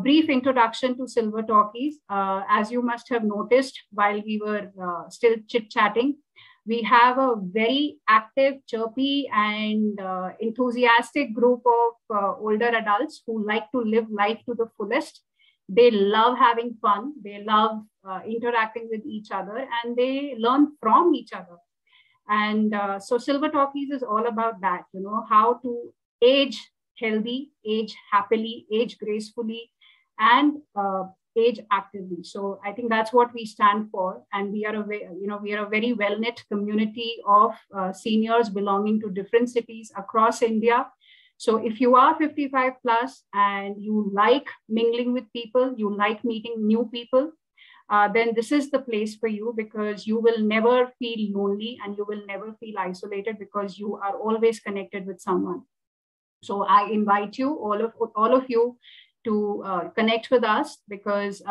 brief introduction to Silver Talkies. As you must have noticed while we were still chit-chatting, we have a very active, chirpy, and enthusiastic group of older adults who like to live life to the fullest. They love having fun. They love interacting with each other, and they learn from each other. And so Silver Talkies is all about that, how to age healthy, age happily, age gracefully, and age actively. So I think that's what we stand for. And we are a very well-knit community of seniors belonging to different cities across India. So if you are 55 plus and you like mingling with people, you like meeting new people, then this is the place for you, because you will never feel lonely and you will never feel isolated, because you are always connected with someone. So I invite you, all of you, to connect with us, because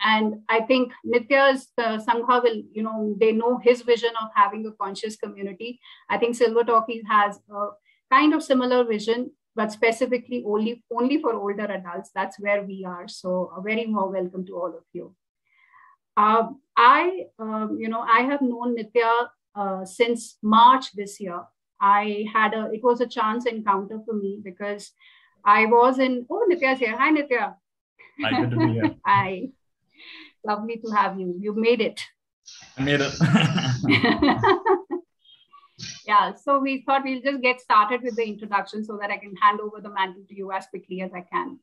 and I think Nitya's Sangha will, they know his vision of having a conscious community. I think Silver Talkies has a kind of similar vision, but specifically only for older adults. That's where we are. So a very warm welcome to all of you. I have known Nitya since March this year. It was a chance encounter for me, because I was Nitya's here. Hi, Nitya. Hi, good to be here. Hi. Lovely to have you. You made it. I made it. Yeah, so we thought we'll just get started with the introduction so that I can hand over the mantle to you as quickly as I can.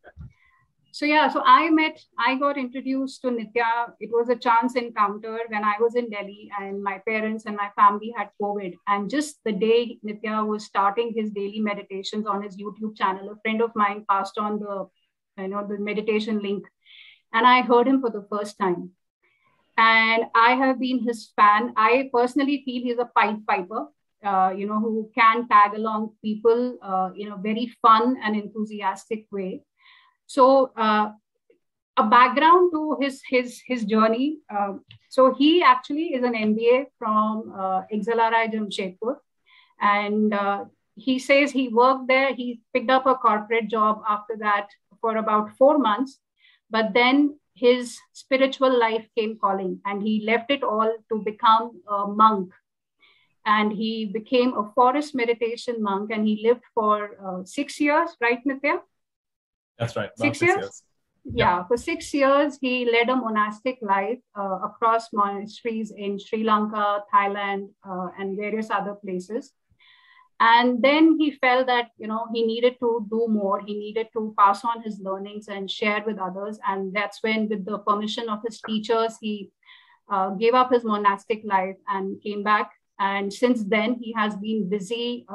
So I got introduced to Nitya. It was a chance encounter when I was in Delhi and my parents and my family had COVID. And just the day Nitya was starting his daily meditations on his YouTube channel, a friend of mine passed on the meditation link, and I heard him for the first time. And I have been his fan. I personally feel he's a Pied Piper, who can tag along people in a very fun and enthusiastic way. So a background to his journey. So he actually is an MBA from XLRI Jamshedpur. And he says he worked there. He picked up a corporate job after that for about 4 months. But then his spiritual life came calling, and he left it all to become a monk. And he became a forest meditation monk, and he lived for 6 years, right, Nitya? That's right. 6 years? Yeah, for 6 years, he led a monastic life across monasteries in Sri Lanka, Thailand, and various other places. And then he felt that, he needed to do more. He needed to pass on his learnings and share with others. And that's when, with the permission of his teachers, he gave up his monastic life and came back. And since then, he has been busy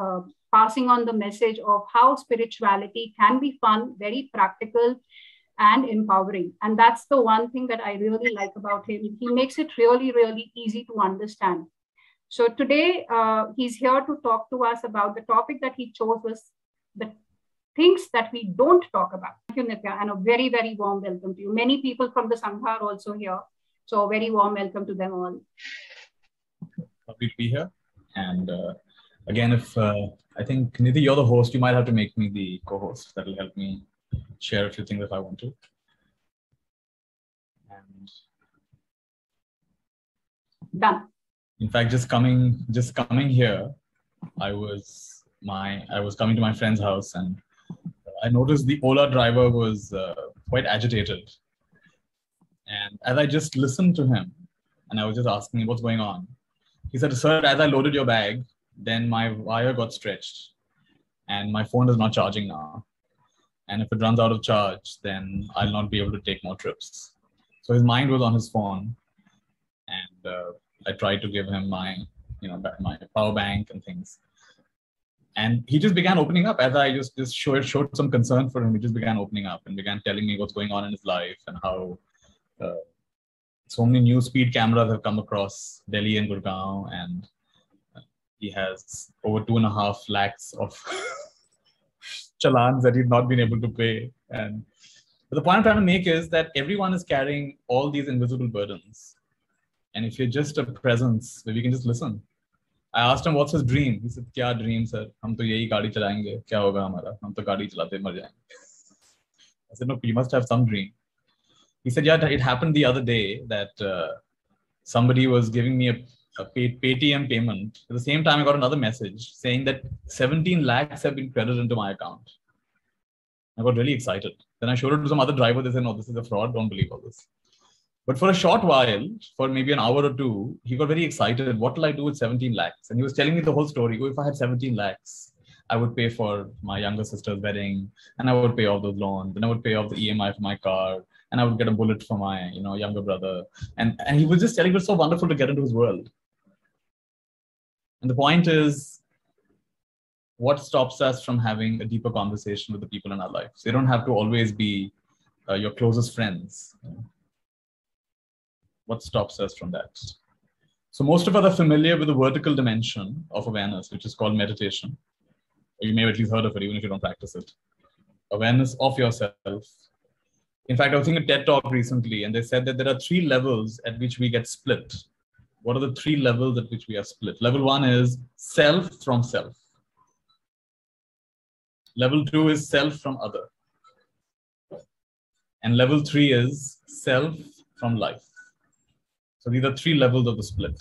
passing on the message of how spirituality can be fun, very practical, and empowering. And that's the one thing that I really like about him. He makes it really, really easy to understand. So today, he's here to talk to us about the topic that he chose, was the things that we don't talk about. Thank you, Nitya, and a very, very warm welcome to you. Many people from the Sangha are also here. So a very warm welcome to them all. Lovely to be here. And again, if I think, Nidhi, you're the host, you might have to make me the co-host. That will help me share a few things if I want to. And done. In fact, just coming here, I was coming to my friend's house, and I noticed the Ola driver was quite agitated. And as I just listened to him, and I was just asking him what's going on, he said, "Sir, as I loaded your bag, then my wire got stretched, and my phone is not charging now. And if it runs out of charge, then I'll not be able to take more trips." So his mind was on his phone, and I tried to give him my power bank and things. And he just began opening up. As I just showed some concern for him, he just began opening up and began telling me what's going on in his life and how so many new speed cameras have come across Delhi and Gurgaon, and he has over 2.5 lakhs of challans that he's not been able to pay. But the point I'm trying to make is that everyone is carrying all these invisible burdens. And if you're just a presence where we can just listen. I asked him, what's his dream? He said, "Kya dream, sir? Hum to yahi gaadi chalayenge. Kya hoga hamara? Hum to gaadi chalate mar jayenge." I said, no, you must have some dream. He said, yeah, it happened the other day that somebody was giving me a Paytm payment. At the same time, I got another message saying that 17 lakhs have been credited into my account. I got really excited. Then I showed it to some other driver. They said, no, this is a fraud. Don't believe all this. But for a short while, for maybe an hour or two, he got very excited. What will I do with 17 lakhs? And he was telling me the whole story. Oh, if I had 17 lakhs, I would pay for my younger sister's wedding, and I would pay off those loans, and I would pay off the EMI for my car, and I would get a bullet for my, younger brother. And he was just telling me it was so wonderful to get into his world. And the point is, what stops us from having a deeper conversation with the people in our lives? They don't have to always be your closest friends. What stops us from that? So most of us are familiar with the vertical dimension of awareness, which is called meditation. You may have at least heard of it, even if you don't practice it. Awareness of yourself. In fact, I was thinking a TED talk recently, and they said that there are 3 levels at which we get split. What are the 3 levels at which we are split? Level 1 is self from self. Level 2 is self from other. And level 3 is self from life. So these are 3 levels of the split.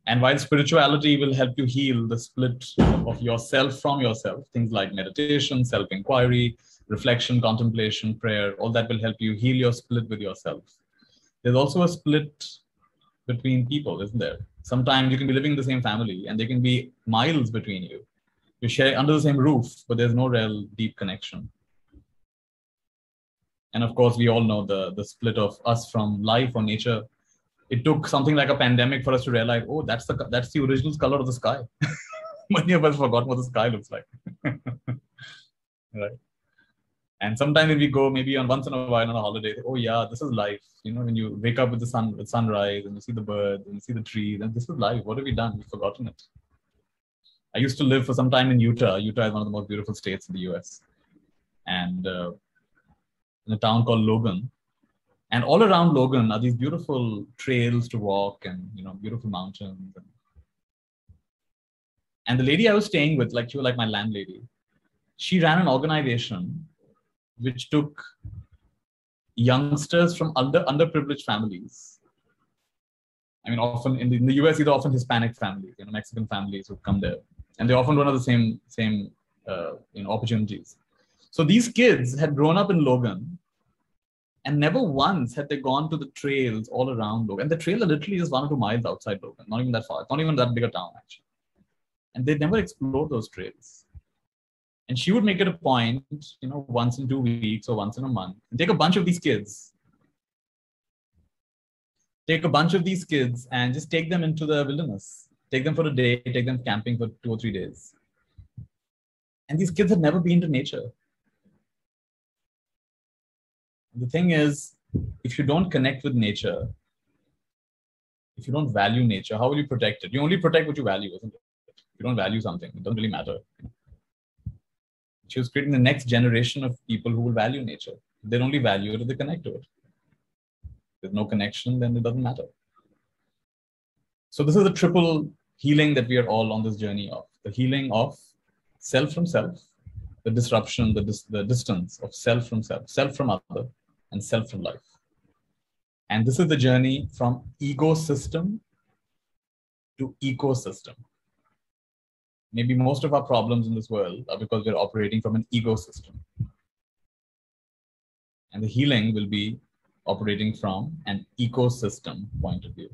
And while spirituality will help you heal the split of yourself from yourself, things like meditation, self-inquiry, reflection, contemplation, prayer, all that will help you heal your split with yourself. There's also a split between people, isn't there? Sometimes you can be living in the same family and there can be miles between you. You share under the same roof, but there's no real deep connection. And of course, we all know the split of us from life or nature. It took something like a pandemic for us to realize, oh, that's the original color of the sky. Many of us forgot what the sky looks like. Right? And sometimes when we go maybe once in a while on a holiday, oh yeah, this is life. When you wake up with the sun, with sunrise, and you see the birds, and you see the trees, and this is life. What have we done? We've forgotten it. I used to live for some time in Utah. Utah is one of the most beautiful states in the US. And in a town called Logan. And all around Logan are these beautiful trails to walk and, beautiful mountains. And the lady I was staying with, she was like my landlady, she ran an organization which took youngsters from underprivileged families. I mean, often in the US, these are often Hispanic families, Mexican families who come there. And they often don't have the same opportunities. So these kids had grown up in Logan, and never once had they gone to the trails all around Logan. And the trails are literally just 1 or 2 miles outside Logan, not even that far. It's not even that big a town, actually. And they never explored those trails. And she would make it a point, once in 2 weeks or once in a month, and take a bunch of these kids. And just take them into the wilderness. Take them for a day, take them camping for 2 or 3 days. And these kids had never been to nature. The thing is, if you don't connect with nature, if you don't value nature, how will you protect it? You only protect what you value, isn't it? If you don't value something, it doesn't really matter. She was creating the next generation of people who will value nature. They only value it if they connect to it. If there's no connection, then it doesn't matter. So this is the triple healing that we are all on this journey of. The healing of self from self, the disruption, the distance of self from other, and self from life. And this is the journey from ego system to ecosystem. Maybe most of our problems in this world are because we're operating from an ego system. And the healing will be operating from an ecosystem point of view,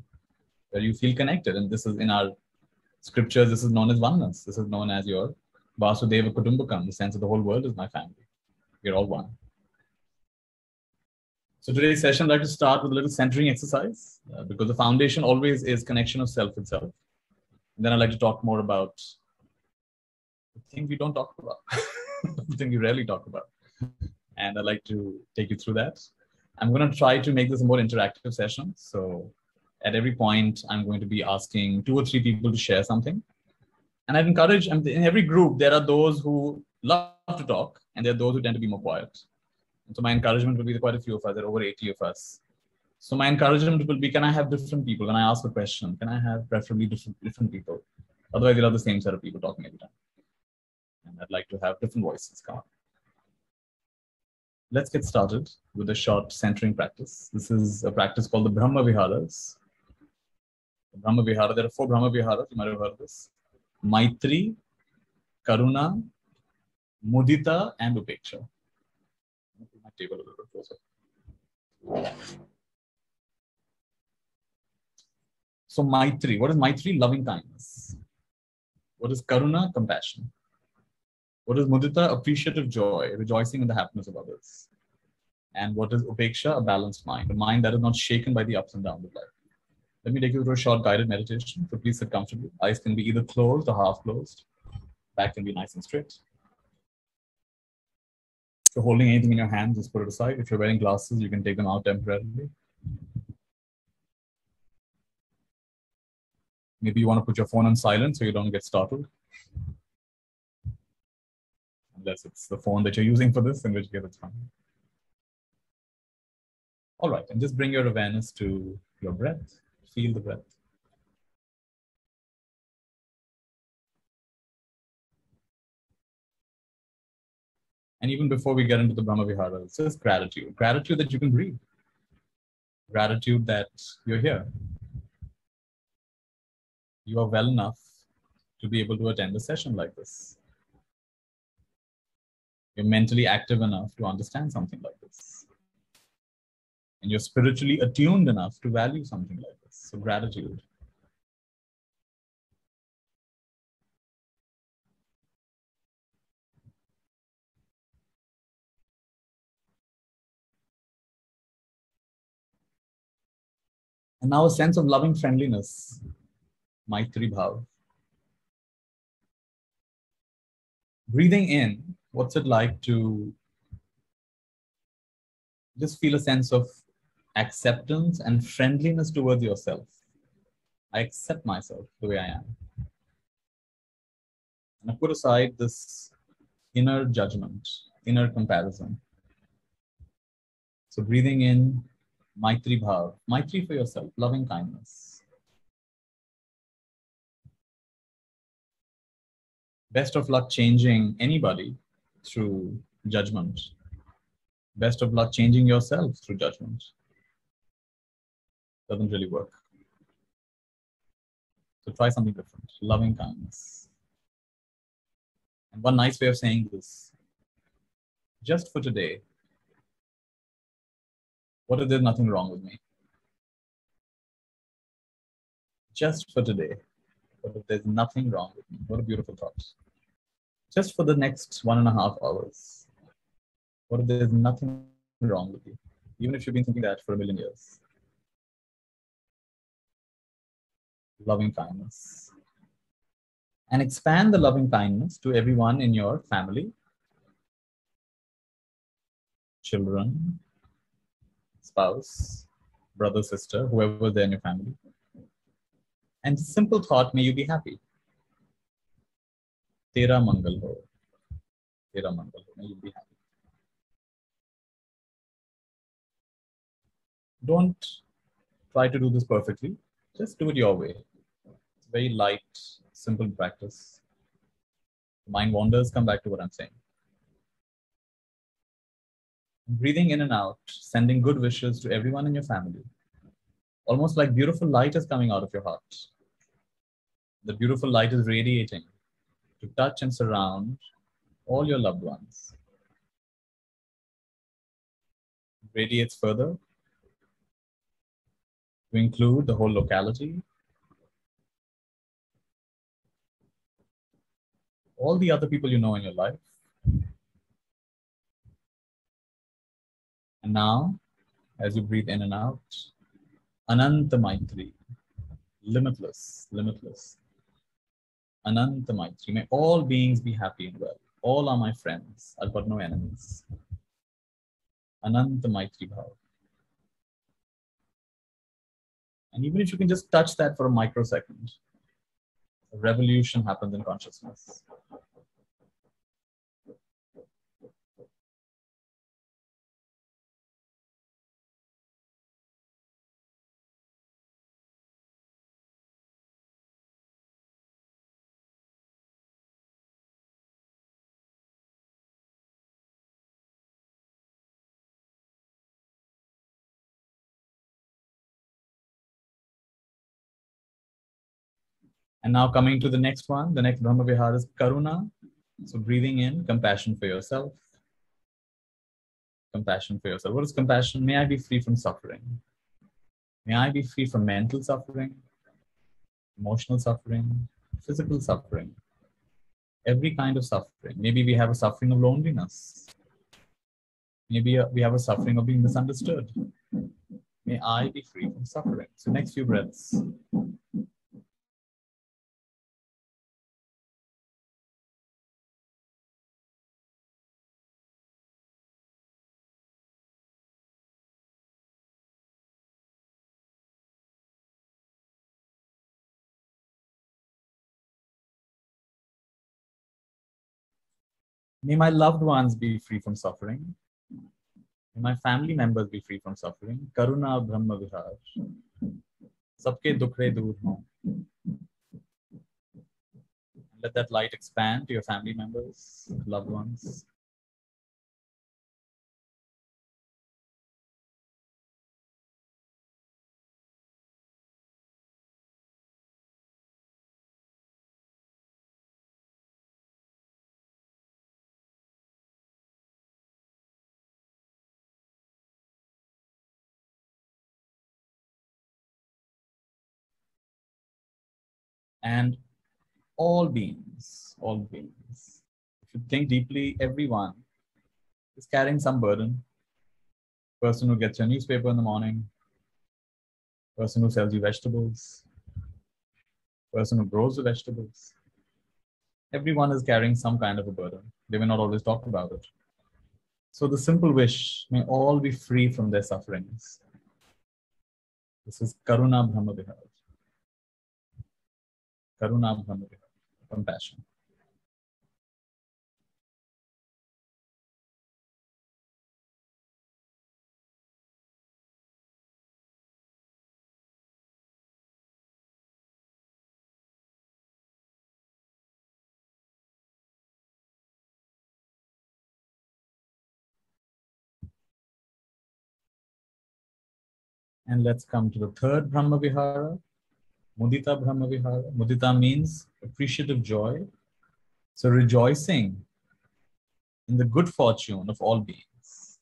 where you feel connected. And this is in our scriptures, this is known as oneness. This is known as your Vasudeva Kutumbakam, the sense of the whole world is my family. We're all one. So today's session, I'd like to start with a little centering exercise because the foundation always is connection of self itself. And then I'd like to talk more about the thing we don't talk about, the thing we rarely talk about. And I'd like to take you through that. I'm going to try to make this a more interactive session. So at every point, I'm going to be asking 2 or 3 people to share something. And I'd encourage, in every group, there are those who love to talk, and there are those who tend to be more quiet. And so my encouragement will be quite a few of us, there are over 80 of us. So my encouragement will be, can I have different people? When I ask a question, can I have preferably different people? Otherwise, we'll have the same set of people talking every time. And I'd like to have different voices come up. Let's get started with a short centering practice. This is a practice called the Brahma Viharas. The Brahma Vihara, there are 4 Brahma Viharas, you might have heard this. Maitri, Karuna, Mudita, and Upeksha. I'll put my table a little bit closer. So Maitri, what is Maitri? Loving kindness. What is Karuna? Compassion. What is Mudita? Appreciative joy, rejoicing in the happiness of others. And what is Upeksha? A balanced mind, a mind that is not shaken by the ups and downs of life. Let me take you through a short guided meditation. So please sit comfortably. Eyes can be either closed or half closed. Back can be nice and straight. If you're holding anything in your hand, just put it aside. If you're wearing glasses, you can take them out temporarily. Maybe you want to put your phone on silent so you don't get startled. Unless it's the phone that you're using for this, in which case it's fine. All right, and just bring your awareness to your breath. Feel the breath. And even before we get into the Brahma Vihara, it's just gratitude. Gratitude that you can breathe. Gratitude that you're here. You are well enough to be able to attend a session like this. You're mentally active enough to understand something like this. And you're spiritually attuned enough to value something like this. So gratitude. And now a sense of loving friendliness, Maitri Bhav. Breathing in, what's it like to just feel a sense of acceptance and friendliness towards yourself? I accept myself the way I am. And I put aside this inner judgment, inner comparison. So breathing in, Maitri Bhav, Maitri for yourself, loving kindness. Best of luck changing anybody through judgment. Best of luck changing yourself through judgment. Doesn't really work. So try something different, loving kindness. And one nice way of saying this, just for today, what if there's nothing wrong with me? Just for today, what if there's nothing wrong with me? What a beautiful thought. Just for the next 1.5 hours, what if there's nothing wrong with you? Even if you've been thinking that for a million years. Loving kindness. And expand the loving kindness to everyone in your family, children, spouse, brother, sister, whoever there in your family. And simple thought, may you be happy. Tera Mangal Ho. Tera Mangal Ho. May you be happy. Don't try to do this perfectly. Just do it your way. It's very light, simple practice. Mind wanders, come back to what I'm saying. Breathing in and out, sending good wishes to everyone in your family. Almost like beautiful light is coming out of your heart. The beautiful light is radiating to touch and surround all your loved ones. It radiates further to include the whole locality, all the other people you know in your life. And now, as you breathe in and out, Ananta Maitri, limitless, limitless. Ananta Maitri, may all beings be happy and well. All are my friends. I've got no enemies. Ananta Maitri Bhav. And even if you can just touch that for a microsecond, a revolution happens in consciousness. And now coming to the next one, the next Brahma Vihara is Karuna. So breathing in, compassion for yourself. Compassion for yourself. What is compassion? May I be free from suffering. May I be free from mental suffering, emotional suffering, physical suffering, every kind of suffering. Maybe we have a suffering of loneliness. Maybe we have a suffering of being misunderstood. May I be free from suffering. So next few breaths. May my loved ones be free from suffering. May my family members be free from suffering. Karuna Brahma Vihar. Sabke dukhe dur ho. Let that light expand to your family members, loved ones. And all beings, all beings. If you think deeply, everyone is carrying some burden. Person who gets your newspaper in the morning, person who sells you vegetables, person who grows the vegetables. Everyone is carrying some kind of a burden. They may not always talk about it. So the simple wish, may all be free from their sufferings. This is Karuna Brahma Vihar. Karuna Brahma Vihar. Compassion. And let's come to the third Brahma Vihara, Mudita Brahma Vihara. Mudita means appreciative joy. So rejoicing in the good fortune of all beings.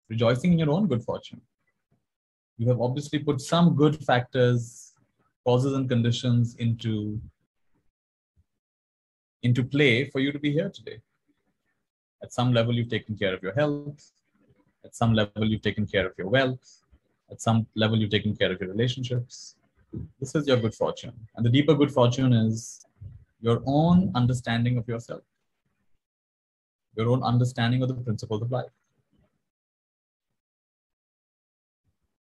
Rejoicing in your own good fortune. You have obviously put some good factors, causes and conditions into play for you to be here today. At some level, you've taken care of your health. At some level, you've taken care of your wealth. At some level, you've taken care of your relationships. This is your good fortune. And the deeper good fortune is your own understanding of yourself, your own understanding of the principles of life.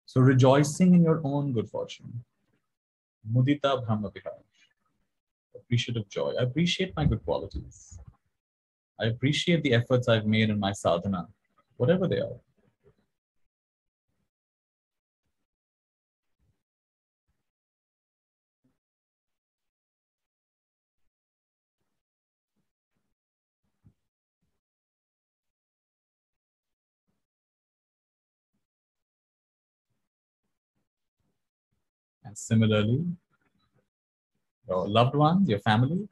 So rejoicing in your own good fortune. Mudita Brahma Vihar. Appreciative joy. I appreciate my good qualities. I appreciate the efforts I've made in my sadhana, whatever they are. And similarly, your loved ones, your family,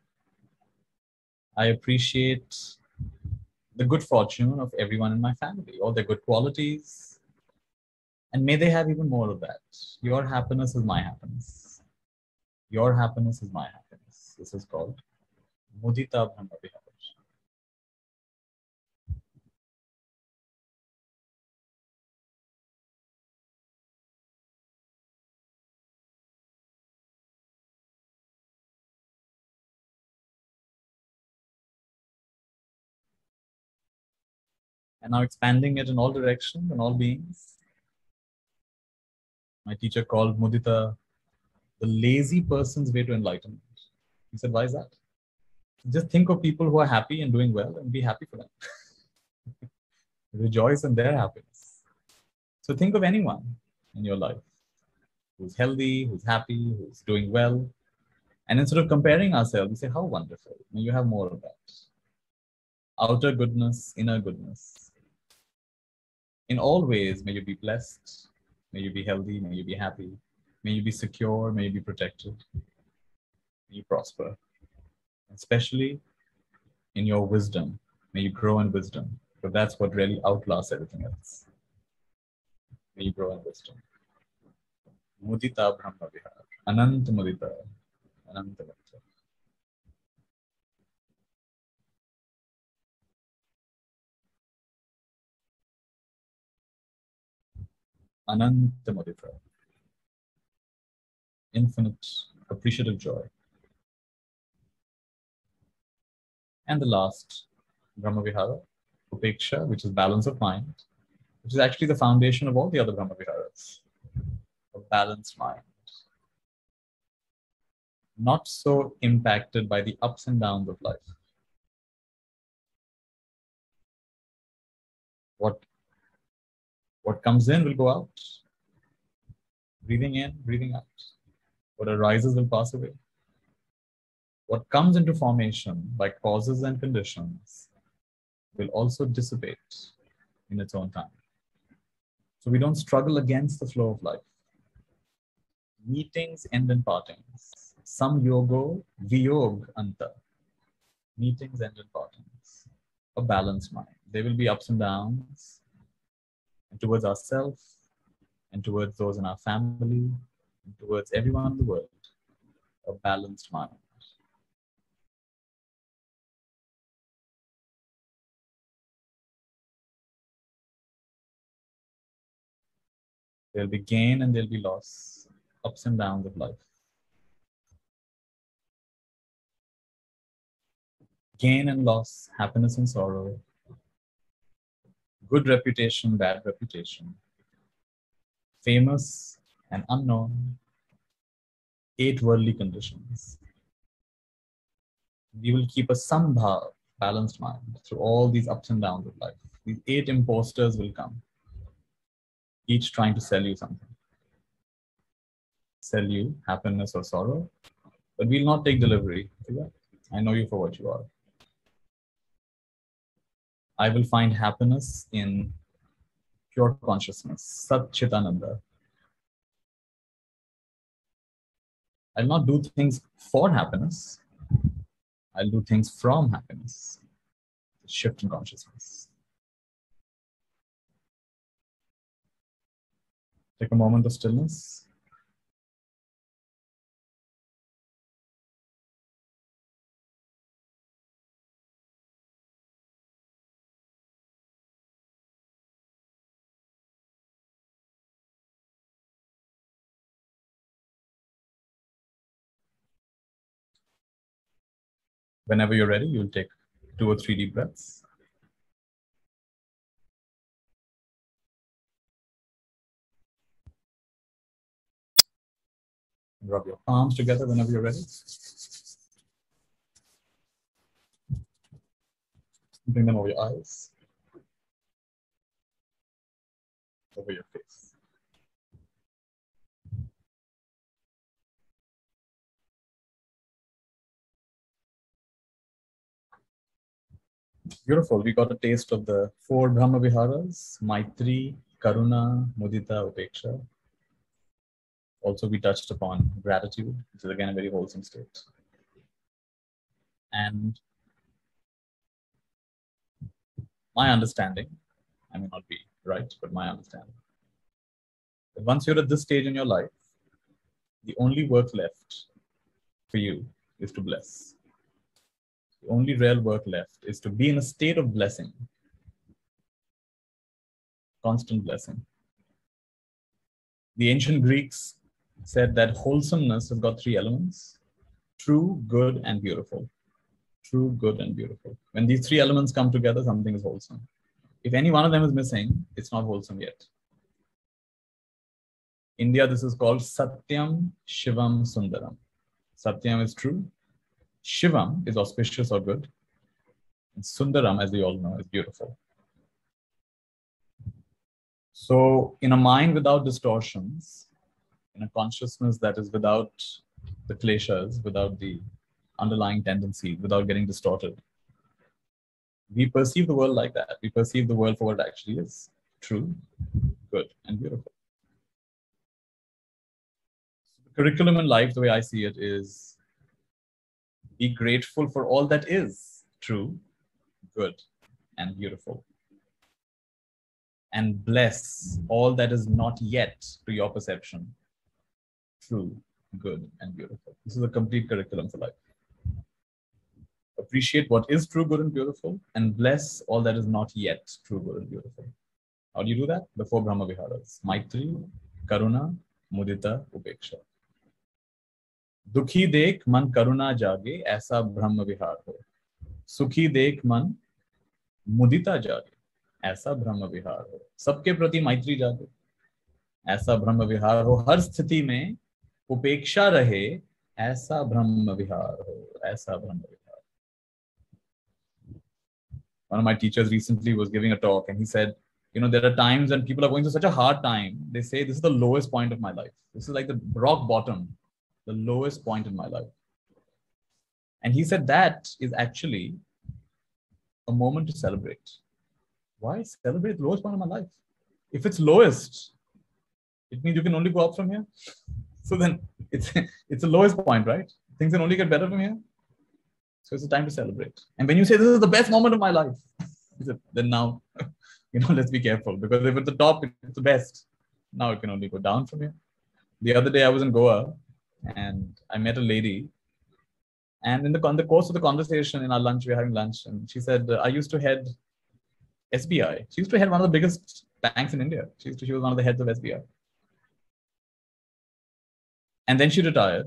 I appreciate the good fortune of everyone in my family, all their good qualities. And may they have even more of that. Your happiness is my happiness. Your happiness is my happiness. This is called Mudita Brahma Vihara. And now expanding it in all directions and all beings. My teacher called Mudita the lazy person's way to enlightenment. He said, why is that? Just think of people who are happy and doing well and be happy for them. Rejoice in their happiness. So think of anyone in your life who's healthy, who's happy, who's doing well. And instead of comparing ourselves, we say, how wonderful. May you have more of that. Outer goodness, inner goodness. In all ways, may you be blessed. May you be healthy. May you be happy. May you be secure. May you be protected. May May you prosper, especially in your wisdom. May you grow in wisdom, because that's what really outlasts everything else. May you grow in wisdom. Mudita Brahma Vihar. Ananta Mudita. Ananta Mudita. Ananta Mudita. Infinite appreciative joy. And the last, Brahma Vihara, Upeksha, which is balance of mind, which is actually the foundation of all the other Brahma Viharas. A balanced mind. Not so impacted by the ups and downs of life. What comes in will go out. Breathing in, breathing out. What arises will pass away. What comes into formation by causes and conditions will also dissipate in its own time. So we don't struggle against the flow of life. Meetings end in partings. Sam yogo viyog anta. Meetings end in partings. A balanced mind. There will be ups and downs, and towards ourselves, and towards those in our family, and towards everyone in the world. A balanced mind. There'll be gain and there'll be loss, ups and downs of life. Gain and loss, happiness and sorrow, good reputation, bad reputation, famous and unknown, 8 worldly conditions. We will keep a sambhav, balanced mind, through all these ups and downs of life. These 8 imposters will come, each trying to sell you something. Sell you happiness or sorrow, but we'll not take delivery. I know you for what you are. I will find happiness in pure consciousness, Sat Chitananda. I'll not do things for happiness. I'll do things from happiness. Shift in consciousness. Take a moment of stillness. Whenever you're ready, you'll take 2 or 3 deep breaths. Rub your palms together whenever you're ready. Bring them over your eyes, over your face. Beautiful. We got a taste of the 4 Brahma Viharas, Maitri, Karuna, Mudita, Upeksha. Also, we touched upon gratitude, which is again a very wholesome state. And my understanding, I may not be right, but my understanding, that once you're at this stage in your life, the only work left for you is to bless. The only real work left is to be in a state of blessing, constant blessing. The ancient Greeks said that wholesomeness has got 3 elements: true, good, and beautiful. True, good, and beautiful. When these 3 elements come together, something is wholesome. If any one of them is missing, it's not wholesome yet. India, this is called Satyam, Shivam, Sundaram. Satyam is true. Shivam is auspicious or good. And Sundaram, as we all know, is beautiful. So in a mind without distortions, in a consciousness that is without the kleshas, without the underlying tendencies, without getting distorted, we perceive the world like that. We perceive the world for what it actually is: true, good, and beautiful. The curriculum in life, the way I see it, is Be grateful for all that is true, good, and beautiful. And bless all that is not yet to your perception, true, good, and beautiful. This is a complete curriculum for life. Appreciate what is true, good, and beautiful, and bless all that is not yet true, good, and beautiful. How do you do that? The 4 Brahma Viharas. Maitri, Karuna, Mudita, Upeksha. दुखी देख मन करुणा जागे ऐसा ब्रह्म विहार हो, सुखी देख मन मुदिता जागे ऐसा ब्रह्म विहार हो, सबके प्रति मैत्री जागे ऐसा ब्रह्म विहार हो, हर स्थिति में उपेक्षा रहे ऐसा ब्रह्म विहार हो, ऐसा ब्रह्म विहार. One of my teachers recently was giving a talk and he said, you know, there are times when people are going through such a hard time. They say, this is the lowest point of my life. This is like the rock bottom, the lowest point in my life. And he said that is actually a moment to celebrate. Why celebrate the lowest point of my life? If it's lowest, it means you can only go up from here. So then it's the lowest point, right? Things can only get better from here. So it's a time to celebrate. And when you say this is the best moment of my life, then now, you know, let's be careful, because if at the top, it's the best. Now it can only go down from here. The other day I was in Goa and I met a lady, and in the course of the conversation in our lunch, we were having lunch, and she said, I used to head SBI. She used to head one of the biggest banks in India. She was one of the heads of SBI. And then she retired.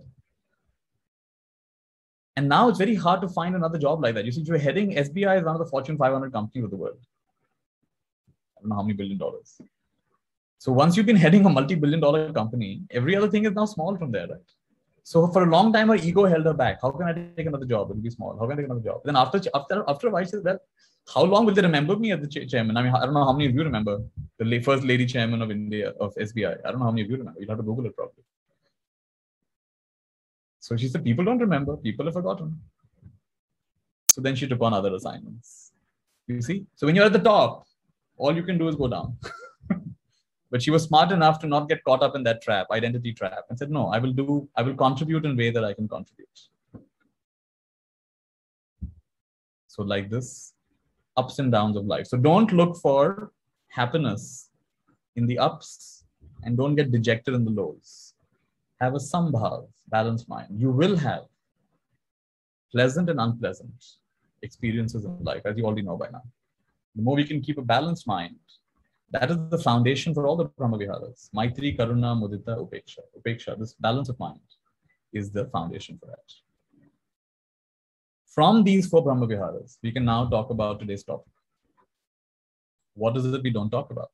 And now it's very hard to find another job like that. You see, you're heading SBI is one of the Fortune 500 companies of the world. I don't know how many $1 billion. So once you've been heading a multi-billion-dollar company, every other thing is now small from there, right? So for a long time, her ego held her back. How can I take another job? It'll be small. How can I take another job? Then after a while, she said, well, how long will they remember me as the chairman? I mean, I don't know how many of you remember the first lady chairman of India, of SBI. I don't know how many of you remember. You'll have to Google it probably. So she said, people don't remember. People have forgotten. So then she took on other assignments. You see? So when you're at the top, all you can do is go down. But she was smart enough to not get caught up in that trap, identity trap, and said, no, I will contribute in a way that I can contribute. So like this, ups and downs of life. So don't look for happiness in the ups and don't get dejected in the lows. Have a sambhav, balanced mind. You will have pleasant and unpleasant experiences in life, as you already know by now. The more we can keep a balanced mind, that is the foundation for all the Brahma Viharas. Maitri, Karuna, Mudita, Upeksha. Upeksha, this balance of mind is the foundation for that. From these 4 Brahma Viharas, we can now talk about today's topic. What is it we don't talk about?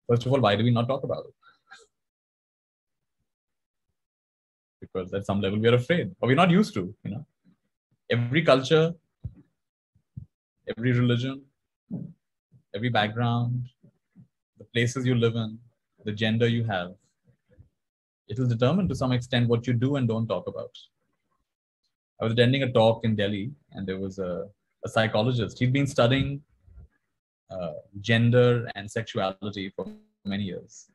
First of all, why do we not talk about it? Because at some level we are afraid, or we're not used to, you know. Every culture, every religion, every background, the places you live in, the gender you have, it will determine to some extent what you do and don't talk about. I was attending a talk in Delhi, and there was a psychologist. He'd been studying gender and sexuality for many years.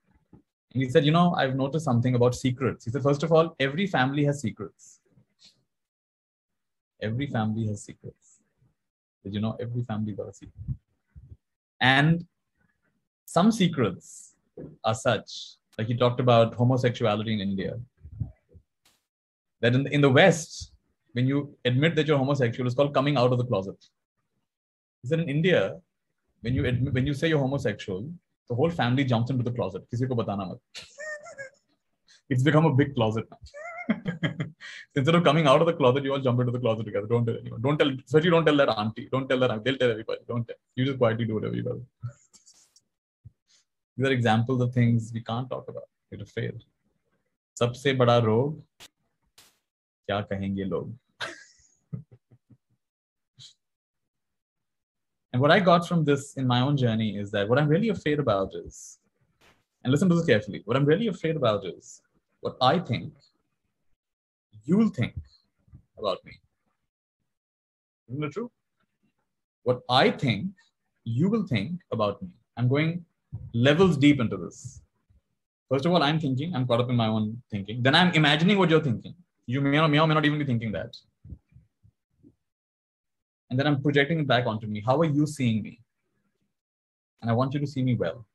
And he said, you know, I've noticed something about secrets. He said, first of all, every family has secrets. Every family has secrets. Did you know every family got a secret? And some secrets are such, like he talked about homosexuality in India, that in the West, when you admit that you're homosexual, it's called coming out of the closet. He said in India, when you say you're homosexual, the whole family jumps into the closet. Kisi ko batana mat. It's become a big closet now. Instead of coming out of the closet, you all jump into the closet together. Don't tell anyone. Especially don't tell that auntie. Don't tell that auntie. They'll tell everybody. Don't tell. You just quietly do whatever you do. These are examples of things we can't talk about. We're afraid. Sabse bada rog, kya kahenge log. And what I got from this in my own journey is that what I'm really afraid about is, and listen to this carefully, what I'm really afraid about is what I think you'll think about me. Isn't it true? What I think you will think about me. I'm going levels deep into this. First of all, I'm thinking, I'm caught up in my own thinking. Then I'm imagining what you're thinking. You may or may not even be thinking that. And then I'm projecting it back onto me. How are you seeing me? And I want you to see me well.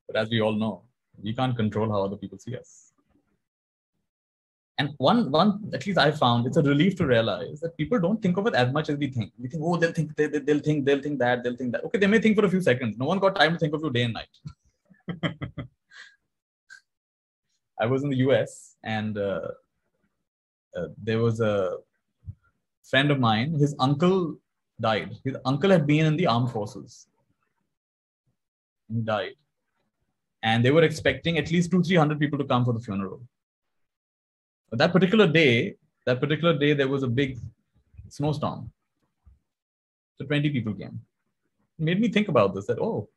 But as we all know, we can't control how other people see us. And one at least I found, it's a relief to realize that people don't think of it as much as we think. We think, oh, they'll think that. Okay, they may think for a few seconds. No one got time to think of you day and night. I was in the US and there was a friend of mine, his uncle died. His uncle had been in the armed forces. He died. And they were expecting at least 200-300 people to come for the funeral. But that particular day, there was a big snowstorm. So 20 people came. It made me think about this, that, oh,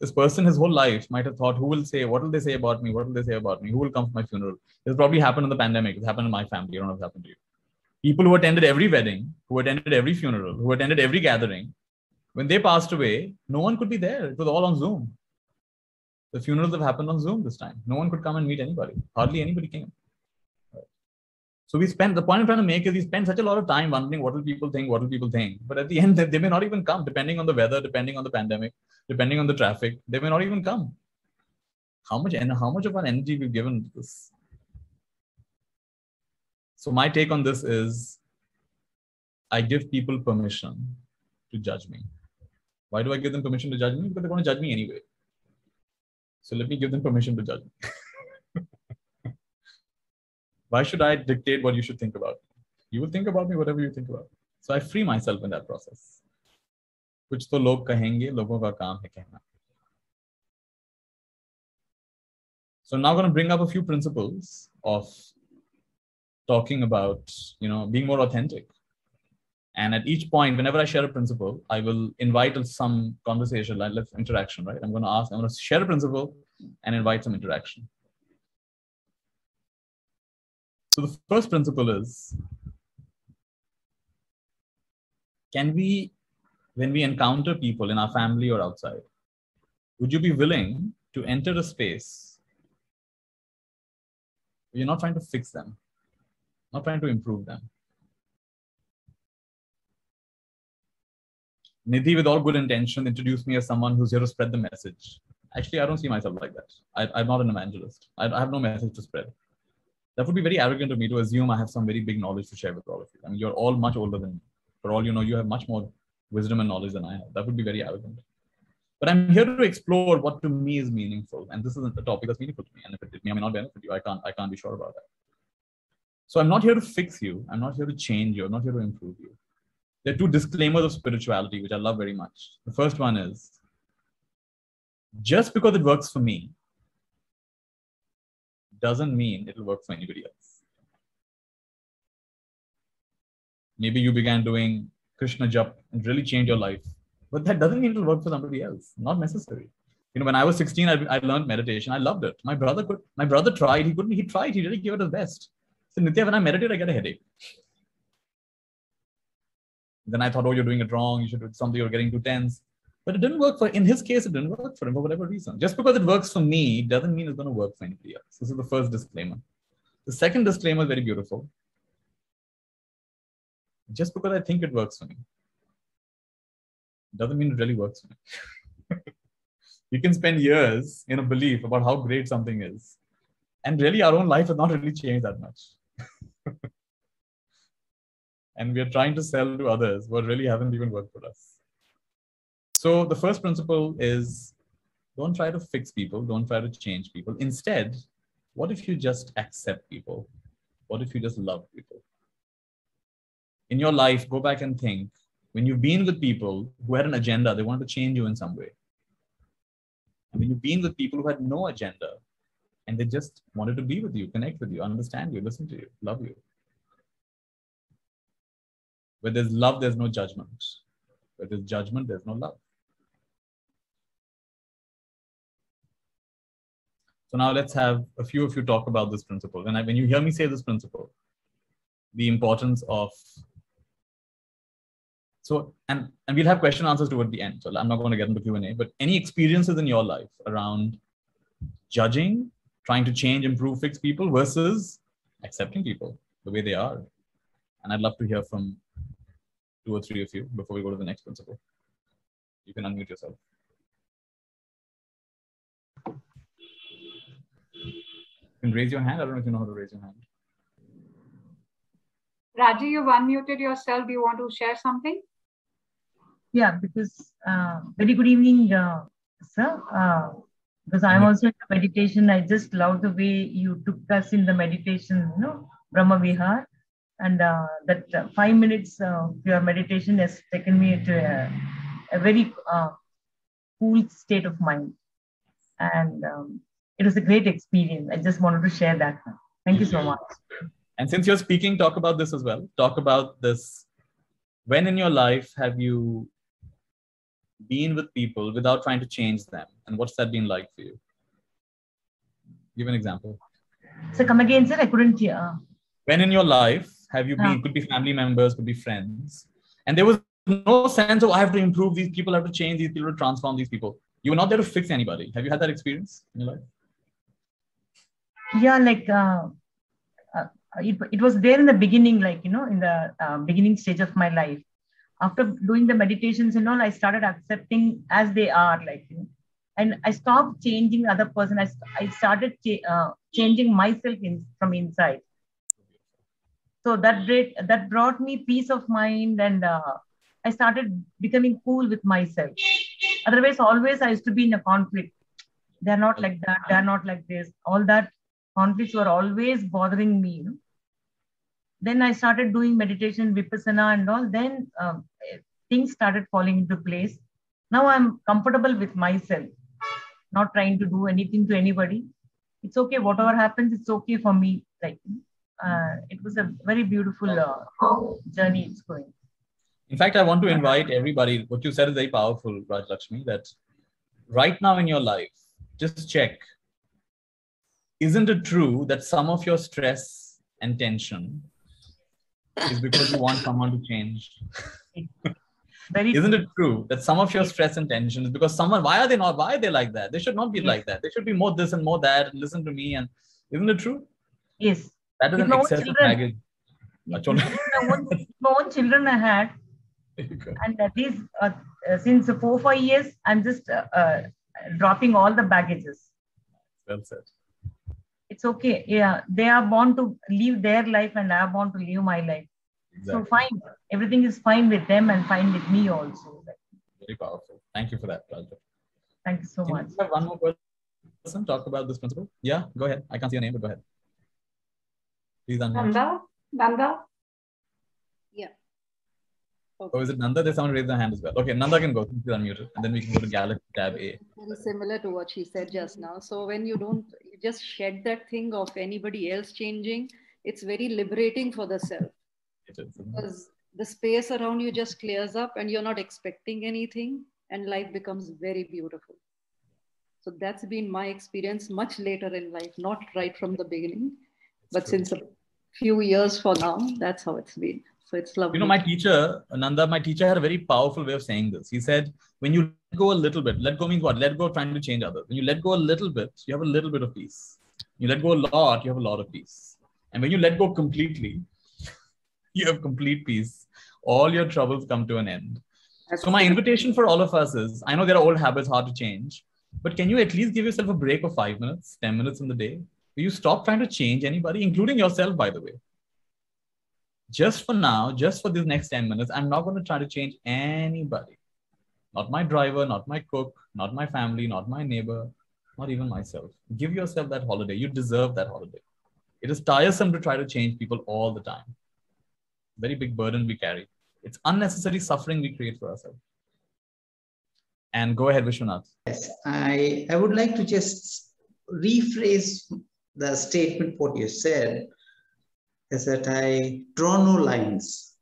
this person his whole life might have thought, what will they say about me? What will they say about me? Who will come for my funeral? This probably happened in the pandemic. It happened in my family. I don't know if it happened to you. People who attended every wedding, who attended every funeral, who attended every gathering, when they passed away, no one could be there. It was all on Zoom. The funerals have happened on Zoom this time. No one could come and meet anybody. Hardly anybody came. So the point I'm trying to make is we spend such a lot of time wondering what will people think. But at the end, they may not even come, depending on the weather, depending on the pandemic, depending on the traffic. They may not even come. How much of our energy we've given to this? So my take on this is, I give people permission to judge me. Why do I give them permission to judge me? Because they're going to judge me anyway. So let me give them permission to judge me. Why should I dictate what you should think about? You will think about me whatever you think about. So I free myself in that process. कुछ तो लोग कहेंगे, लोगों का काम है कहना. So I'm now going to bring up a few principles of talking about, being more authentic. And at each point, whenever I share a principle, I will invite some conversation, like interaction, right? I'm going to share a principle and invite some interaction. So the first principle is, when we encounter people in our family or outside, would you be willing to enter a space where you're not trying to fix them, not trying to improve them? Nidhi, with all good intention, introduced me as someone who's here to spread the message. Actually, I don't see myself like that. I'm not an evangelist. I have no message to spread. That would be very arrogant of me to assume I have some very big knowledge to share with all of you. I mean, you're all much older than me. For all you know, you have much more wisdom and knowledge than I have. That would be very arrogant. But I'm here to explore what to me is meaningful. And this isn't a topic that's meaningful to me. And if it may or may not benefit you, I can't be sure about that. So I'm not here to fix you. I'm not here to change you. I'm not here to improve you. There are two disclaimers of spirituality, which I love very much. The first one is, just because it works for me doesn't mean it'll work for anybody else. Maybe you began doing Krishna Jap and really changed your life, but that doesn't mean it'll work for somebody else. Not necessary. When I was 16, I learned meditation. I loved it. My brother tried. He tried. He really gave it his best. So Nitya, when I meditate, I get a headache. Then I thought, oh, you're doing it wrong. You should do something. You're getting too tense. But it didn't work in his case, it didn't work for him for whatever reason. Just because it works for me doesn't mean it's going to work for anybody else. This is the first disclaimer. The second disclaimer is very beautiful. Just because I think it works for me doesn't mean it really works for me. You can spend years in a belief about how great something is. And really our own life has not really changed that much. And we are trying to sell to others what really hasn't even worked for us. So the first principle is, don't try to fix people. Don't try to change people. Instead, what if you just accept people? What if you just love people? In your life, go back and think, when you've been with people who had an agenda, they wanted to change you in some way. And when you've been with people who had no agenda and they just wanted to be with you, connect with you, understand you, listen to you, love you. Where there's love, there's no judgment. Where there's judgment, there's no love. So now let's have a few of you talk about this principle. When you hear me say this principle, the importance of, and we'll have question answers toward the end. So I'm not going to get into Q&A, but any experiences in your life around judging, trying to change, improve, fix people versus accepting people the way they are. And I'd love to hear from 2 or 3 of you before we go to the next principle. You can unmute yourself. You can raise your hand. I don't know if you know how to raise your hand. Raji, you've unmuted yourself. Do you want to share something? Yeah, because very good evening, sir. Because I'm also in the meditation. I just love the way you took us in the meditation, Brahma Vihar. And that 5 minutes of your meditation has taken me to a very cool state of mind. And it was a great experience. I just wanted to share that. Thank you so much. And since you're speaking, talk about this as well. Talk about this. When in your life have you been with people without trying to change them? And what's that been like for you? Give an example. So come again, sir. I couldn't hear. When in your life have you been, could be family members, could be friends, and there was no sense of I have to improve these people, I have to change these people, to transform these people. You were not there to fix anybody. Have you had that experience in your life? Yeah, like it was there in the beginning, like, in the beginning stage of my life. After doing the meditations and all, I started accepting as they are, like, and I stopped changing the other person. I started changing myself from inside. So that brought me peace of mind, and I started becoming cool with myself. Otherwise, always I used to be in a conflict. They're not like that. They're not like this. All that conflicts were always bothering me. Then I started doing meditation, vipassana and all. Then things started falling into place. Now I'm comfortable with myself, not trying to do anything to anybody. It's okay. Whatever happens, it's okay for me. Like, it was a very beautiful journey it's going. In fact, I want to invite everybody. What you said is very powerful, Raj Lakshmi, that right now in your life, just check. Isn't it true that some of your stress and tension is because you want someone to change? Isn't it true that some of your stress and tension is because someone, why are they like that? They should not be like that. They should be more this and more that, and listen to me. And isn't it true? Yes. That is an excessive baggage. Yes. My own children I had. And these, since 4-5 years, I'm just dropping all the baggages. Well said. It's okay. Yeah, they are born to live their life, and I am born to live my life. Exactly. So fine. Everything is fine with them and fine with me also. Very powerful. Thank you for that, Raj. Thank you so much. You have one more person talk about this principle? Yeah, go ahead. I can't see your name, but go ahead. Please unmute. Nanda? Yeah. Okay. Oh, is it Nanda? There's someone raised their hand as well. Okay, Nanda can go. Please unmute it. And then we can go to Galaxy tab A. Very similar to what she said just now. So when you just shed that thing of anybody else changing, it's very liberating for the self. It is. Because the space around you just clears up and you're not expecting anything, and life becomes very beautiful. So that's been my experience much later in life, not right from the beginning, but since a few years for now, that's how it's been. So it's lovely. My teacher, Nanda, had a very powerful way of saying this. He said, when you let go a little bit, let go means what? Let go of trying to change others. When you let go a little bit, you have a little bit of peace. You let go a lot, you have a lot of peace. And when you let go completely, you have complete peace. All your troubles come to an end. So my invitation for all of us is, I know there are old habits hard to change, but can you at least give yourself a break of 5 minutes, 10 minutes in the day? Will you stop trying to change anybody, including yourself, by the way? Just for now, just for these next 10 minutes, I'm not going to try to change anybody. Not my driver, not my cook, not my family, not my neighbor, not even myself. Give yourself that holiday. You deserve that holiday. It is tiresome to try to change people all the time. Very big burden we carry. It's unnecessary suffering we create for ourselves. And go ahead, Vishwanath. Yes, I would like to just rephrase the statement what you said, is that I draw no lines.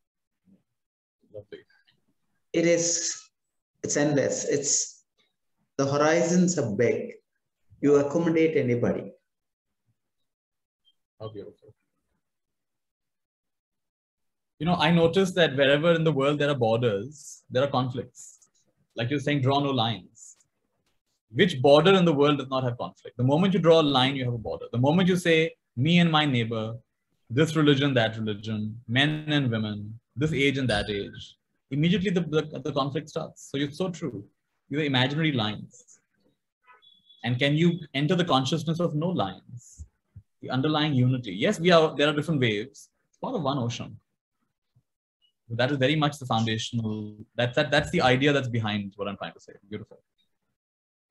Lovely. It's endless. The horizons are big. You accommodate anybody. How beautiful. I noticed that wherever in the world there are borders, there are conflicts. Like you're saying, draw no lines. Which border in the world does not have conflict? The moment you draw a line, you have a border. The moment you say, me and my neighbor, this religion, that religion, men and women, this age and that age, immediately the conflict starts. So it's so true. These are imaginary lines. And can you enter the consciousness of no lines? The underlying unity. Yes, there are different waves. It's part of one ocean. But that is very much the foundational, that's the idea that's behind what I'm trying to say. Beautiful.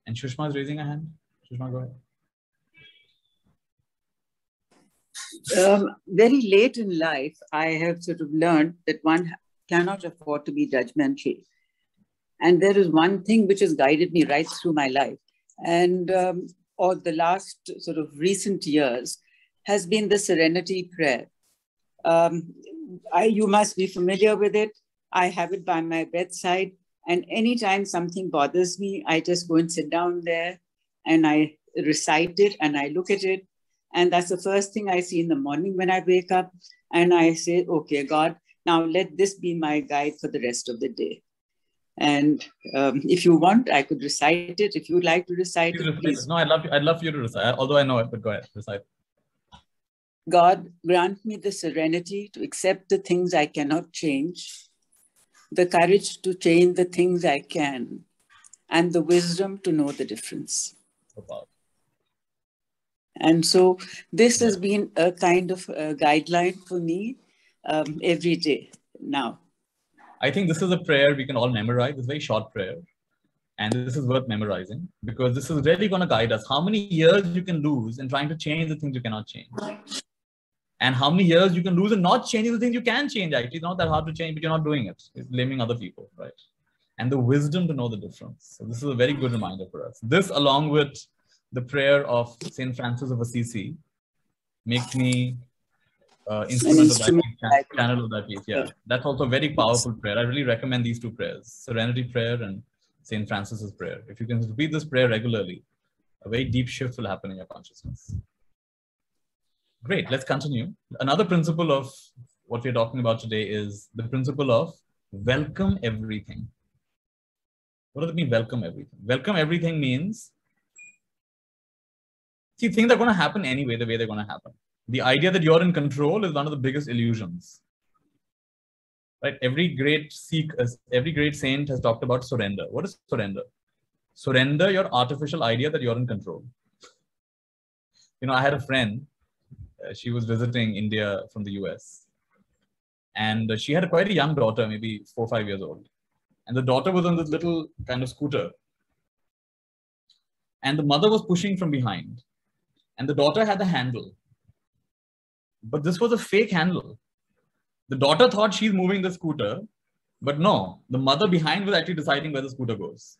And Shushma is raising a hand. Shushma, go ahead. Very late in life, I have sort of learned that one cannot afford to be judgmental. And there is one thing which has guided me right through my life. And or the last sort of recent years has been the serenity prayer. You must be familiar with it. I have it by my bedside. And anytime something bothers me, I just go and sit down there and I recite it and I look at it. And that's the first thing I see in the morning when I wake up. And I say, okay, God, now let this be my guide for the rest of the day. And if you want, I could recite it. If you'd like to recite it, please. No, I'd love for you to recite, although I know it, but go ahead, recite. God, grant me the serenity to accept the things I cannot change, the courage to change the things I can, and the wisdom to know the difference. And so this has been a kind of guideline for me every day now. I think this is a prayer we can all memorize. It's a very short prayer. And this is worth memorizing because this is really going to guide us. How many years you can lose in trying to change the things you cannot change. And how many years you can lose in not changing the things you can change. Actually, it's not that hard to change, but you're not doing it. It's blaming other people, right? And the wisdom to know the difference. So this is a very good reminder for us. This, along with the prayer of St. Francis of Assisi, makes me instrument of that peace, channel of that peace. Yeah, that's also a very powerful prayer. I really recommend these two prayers, Serenity Prayer and St. Francis's prayer. If you can repeat this prayer regularly, a very deep shift will happen in your consciousness. Great, let's continue. Another principle of what we're talking about today is the principle of welcome everything. What does it mean, welcome everything? Welcome everything means, see, things are going to happen anyway, the way they're going to happen. The idea that you're in control is one of the biggest illusions. Right? Every great Sikh, every great saint has talked about surrender. What is surrender? Surrender your artificial idea that you're in control. You know, I had a friend, she was visiting India from the US. And she had quite a young daughter, maybe 4 or 5 years old. And the daughter was on this little kind of scooter. And the mother was pushing from behind. And the daughter had the handle. But this was a fake handle. The daughter thought she's moving the scooter, but no, the mother behind was actually deciding where the scooter goes.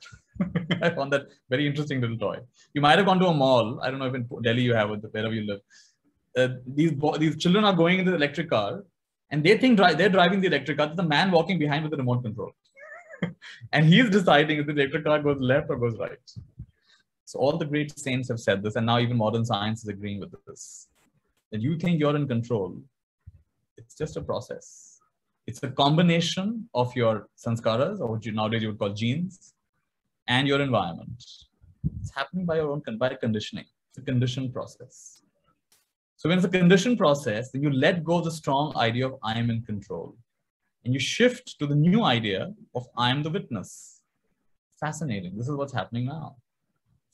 I found that very interesting little toy. You might have gone to a mall. I don't know if in Delhi you have, wherever you live. These children are going in the electric car and they think they're driving the electric car. There's a man walking behind with the remote control. And he's deciding if the electric car goes left or goes right. So all the great saints have said this, and now even modern science is agreeing with this. That you think you're in control, it's just a process. It's a combination of your sanskaras, or what nowadays you would call genes, and your environment. It's happening by your own conditioning. It's a conditioned process. So when it's a conditioned process, then you let go of the strong idea of I am in control. And you shift to the new idea of I am the witness. Fascinating. This is what's happening now.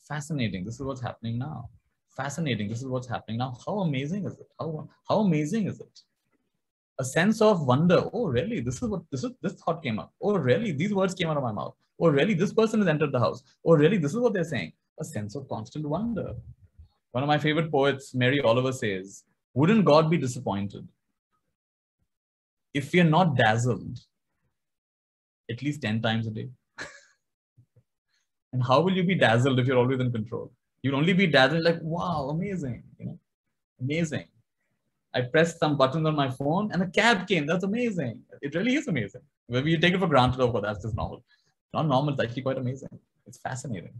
Fascinating. This is what's happening now. Fascinating. This is what's happening now. How amazing is it? How amazing is it? A sense of wonder. Oh, really? This thought came up. Oh, really? These words came out of my mouth. Oh, really? This person has entered the house. Oh, really? This is what they're saying. A sense of constant wonder. One of my favorite poets, Mary Oliver, says, wouldn't God be disappointed if we are not dazzled at least 10 times a day? And how will you be dazzled if you're always in control? You'll only be dazzled like, wow, amazing, you know, amazing. I pressed some buttons on my phone and a cab came. That's amazing. It really is amazing. Maybe you take it for granted, oh, that's just normal. Not normal, it's actually quite amazing. It's fascinating.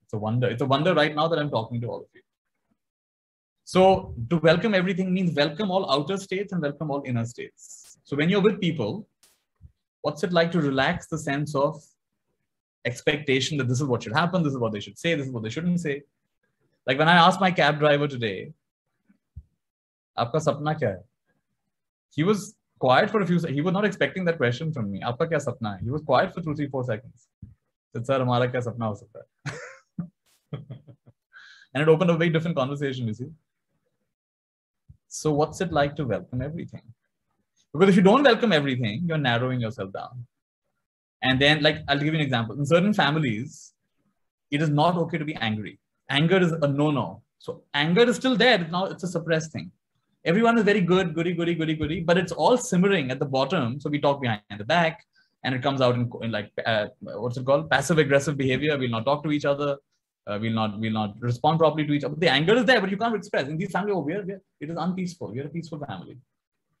It's a wonder. It's a wonder right now that I'm talking to all of you. So to welcome everything means welcome all outer states and welcome all inner states. So when you're with people, what's it like to relax the sense of expectation that this is what should happen, this is what they should say, this is what they shouldn't say. Like when I asked my cab driver today, "Aapka sapna kya hai?" He was quiet for a few seconds. He was not expecting that question from me. "Aapka kya sapna hai?" He was quiet for 2, 3, 4 seconds. I said, "Sir, hamara kya sapna ho sakta hai?" And it opened a very different conversation, you see. So what's it like to welcome everything? Because if you don't welcome everything, you're narrowing yourself down. And then, like, I'll give you an example. In certain families, it is not okay to be angry. Anger is a no-no. So anger is still there. Now it's a suppressed thing. Everyone is very good, goody, but it's all simmering at the bottom. So we talk behind the back, and it comes out in like, what's it called? Passive-aggressive behavior. We'll not talk to each other. We'll not respond properly to each other. The anger is there, but you can't express. In these families, it is unpeaceful. We're a peaceful family.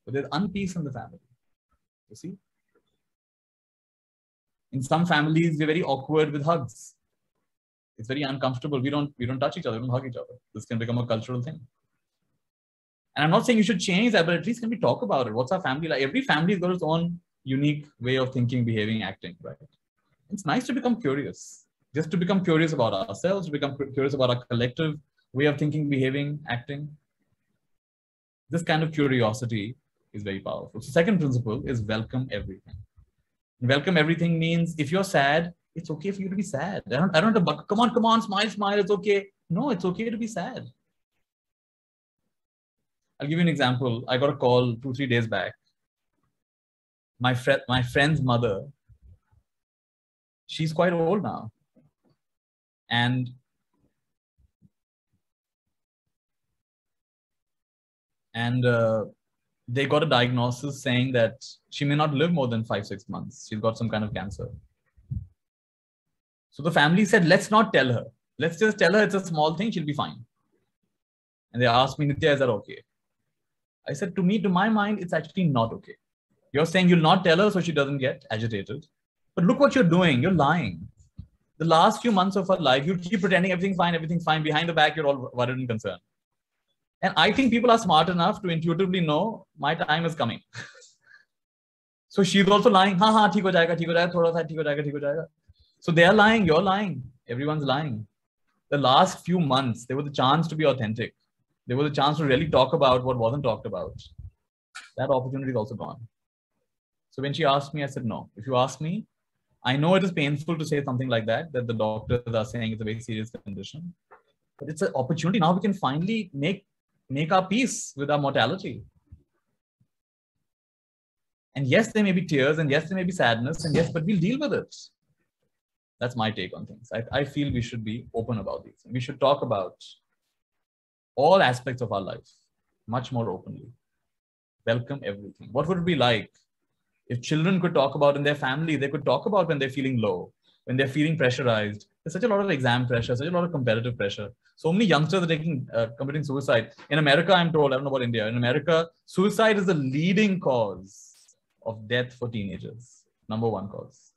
But there's unpeace in the family. You see? In some families, we're very awkward with hugs. It's very uncomfortable. We don't touch each other, we don't hug each other. This can become a cultural thing. And I'm not saying you should change that, but at least can we talk about it? What's our family like? Every family has got its own unique way of thinking, behaving, acting, right? It's nice to become curious. Just to become curious about ourselves, to become curious about our collective way of thinking, behaving, acting. This kind of curiosity is very powerful. So second principle is welcome everything. Welcome everything means if you're sad, it's okay for you to be sad. I don't have to, come on, smile, it's okay. No, it's okay to be sad. I'll give you an example. I got a call 2, 3 days back. My friend's mother, she's quite old now. And they got a diagnosis saying that she may not live more than 5, 6 months. She's got some kind of cancer. So the family said, let's not tell her. Let's just tell her it's a small thing, she'll be fine. And they asked me, Nitya, is that okay? I said, to my mind, it's actually not okay. You're saying you'll not tell her so she doesn't get agitated. But look what you're doing, you're lying. The last few months of her life, you keep pretending everything's fine. Behind the back, you're all worried and concerned. And I think people are smart enough to intuitively know my time is coming. So she's also lying. Ha, theek ho jayega, thoda sa theek ho jayega. So they are lying, you're lying, everyone's lying. The last few months, there was a chance to be authentic. There was a chance to really talk about what wasn't talked about. That opportunity is also gone. So when she asked me, I said, no. If you ask me, I know it is painful to say something like that the doctors are saying it's a very serious condition. But it's an opportunity. Now we can finally make our peace with our mortality. And yes, there may be tears, and yes, there may be sadness, and yes, but we'll deal with it. That's my take on things. I feel we should be open about these. We should talk about all aspects of our life much more openly. Welcome everything. What would it be like if children could talk about in their family, they could talk about when they're feeling low, when they're feeling pressurized. There's such a lot of exam pressure, such a lot of competitive pressure. So many youngsters are committing suicide. In America, I'm told, I don't know about India, in America, suicide is the leading cause of death for teenagers. #1 cause.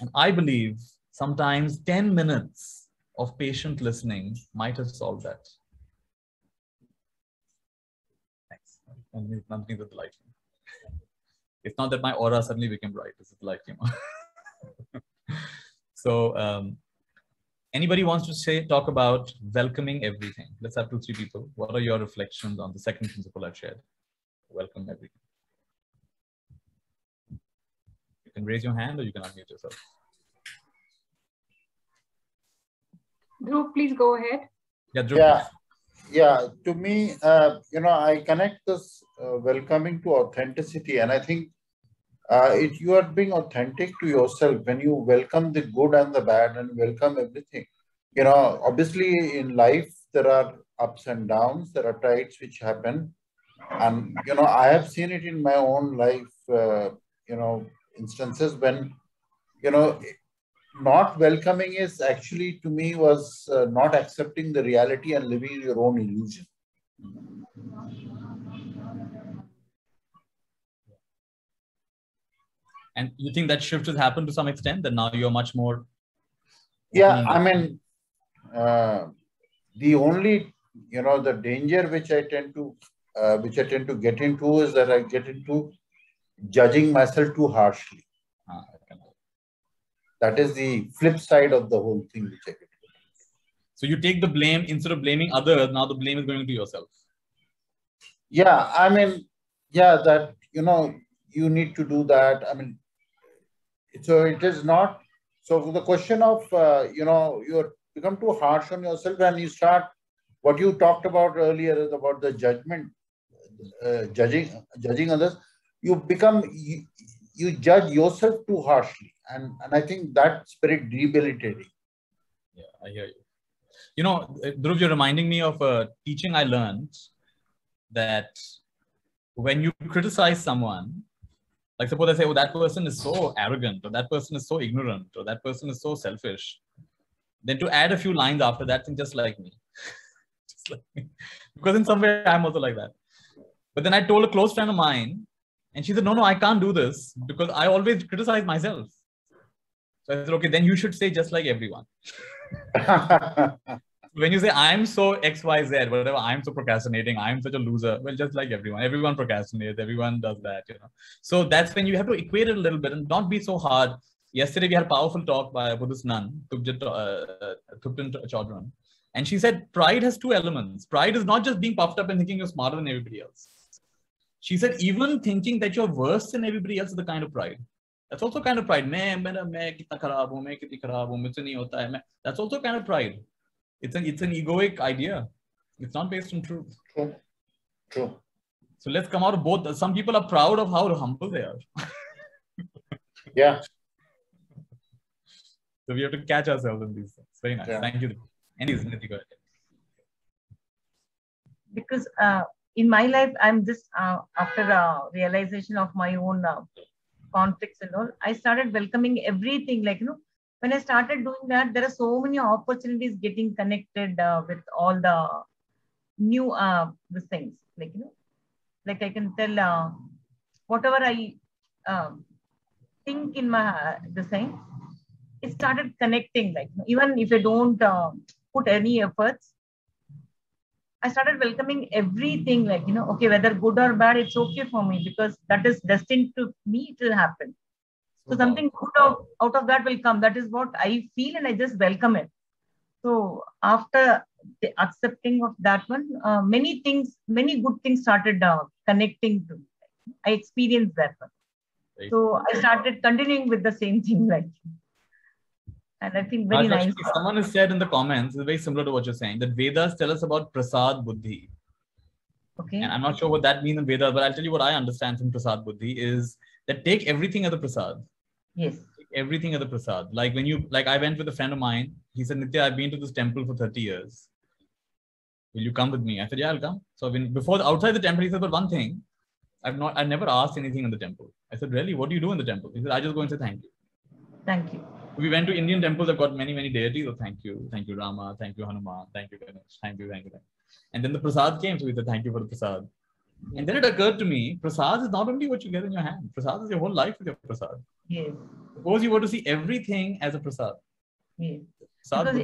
And I believe sometimes 10 minutes of patient listening might have solved that. Thanks. Nothing with the light. It's not that my aura suddenly became bright. This is the light came on. So anybody wants to talk about welcoming everything? Let's have 2, 3 people. What are your reflections on the second principle I've shared? Welcome everything. You can raise your hand or you can unmute yourself. Dhruv, please go ahead. Yeah, Dhruv. Yeah. To me, I connect this welcoming to authenticity, and I think you are being authentic to yourself when you welcome the good and the bad and welcome everything. Obviously in life there are ups and downs, there are tides which happen, and I have seen it in my own life. Instances when not welcoming is actually, to me, was not accepting the reality and living your own illusion. And you think that shift has happened to some extent, that now you're much more... Yeah, I mean, the only, the danger which I tend to get into is that I get into judging myself too harshly. Okay. That is the flip side of the whole thing, which I get. So you take the blame instead of blaming others. Now the blame is going to yourself. Yeah, I mean, yeah, that, you need to do that. I mean, so it is not. So the question of, you become too harsh on yourself and you start, what you talked about earlier is about the judgment, judging others. You judge yourself too harshly. And I think that's very debilitating. Yeah, I hear you. Dhruv, you're reminding me of a teaching I learned that when you criticize someone, like suppose I say, oh, that person is so arrogant, or that person is so ignorant, or that person is so selfish, then to add a few lines after that, think just like me. Just like me. Because in some way, I'm also like that. But then I told a close friend of mine, and she said, no, I can't do this because I always criticize myself. So I said, okay, then you should say just like everyone. When you say, I'm so XYZ, whatever, I'm so procrastinating, I'm such a loser, well, just like everyone procrastinates, everyone does that, So that's when you have to equate it a little bit and not be so hard. Yesterday, we had a powerful talk by a Buddhist nun, Thupten Chodron. And she said, pride has two elements. Pride is not just being puffed up and thinking you're smarter than everybody else. She said, even thinking that you're worse than everybody else is the kind of pride. That's also kind of pride. That's also kind of pride. It's an egoic idea. It's not based on truth. True. So let's come out of both. Some people are proud of how humble they are. Yeah. So we have to catch ourselves in these things. Very nice. Yeah. Thank you. Anyways, Niti, go ahead. Because in my life, I'm just after realization of my own conflicts and all, I started welcoming everything. When I started doing that, there are so many opportunities getting connected with all the new things. Like I can tell whatever I think in my the same, it started connecting. Even if I don't put any efforts, I started welcoming everything. Okay, whether good or bad, it's okay for me because that is destined to me. It will happen. So something good out of that will come. That is what I feel, and I just welcome it. So after the accepting of that one, many good things started connecting to me. I experienced that one. So I started continuing with the same thing, and I think very nice. Someone has said in the comments, it's very similar to what you're saying, that Vedas tell us about prasad buddhi. Okay. And I'm not sure what that means in Vedas, but I'll tell you what I understand from prasad buddhi is that take everything as a prasad. Yes. Everything as a prasad. Like I went with a friend of mine. He said, Nitya, I've been to this temple for 30 years. Will you come with me? I said, yeah, I'll come. So outside the temple, he said, but one thing, I've never asked anything in the temple. I said, really? What do you do in the temple? He said, I just go and say thank you. Thank you. We went to Indian temples that got many, many deities. So thank you Rama, thank you Hanuman, thank you Ganesh, thank you. And then the prasad came, so we said, thank you for the prasad. And then it occurred to me, prasad is not only what you get in your hand. Prasad is your whole life with your prasad. Yes. Suppose you were to see everything as a prasad. Yes. Prasad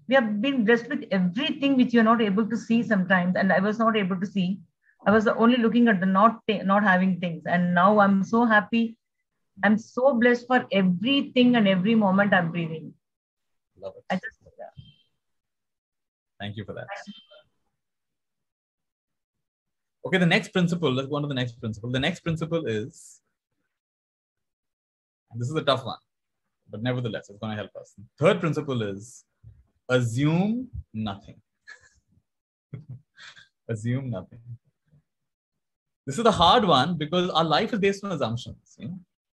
we have been blessed with everything which you're not able to see sometimes. And I was not able to see. I was only looking at the not having things. And now I'm so happy. I'm so blessed for everything and every moment I'm breathing. Love it. Thank you for that. Okay, the next principle, let's go on to the next principle. The next principle is, and this is a tough one, but nevertheless, it's going to help us. Third principle is assume nothing. Assume nothing. This is the hard one because our life is based on assumptions.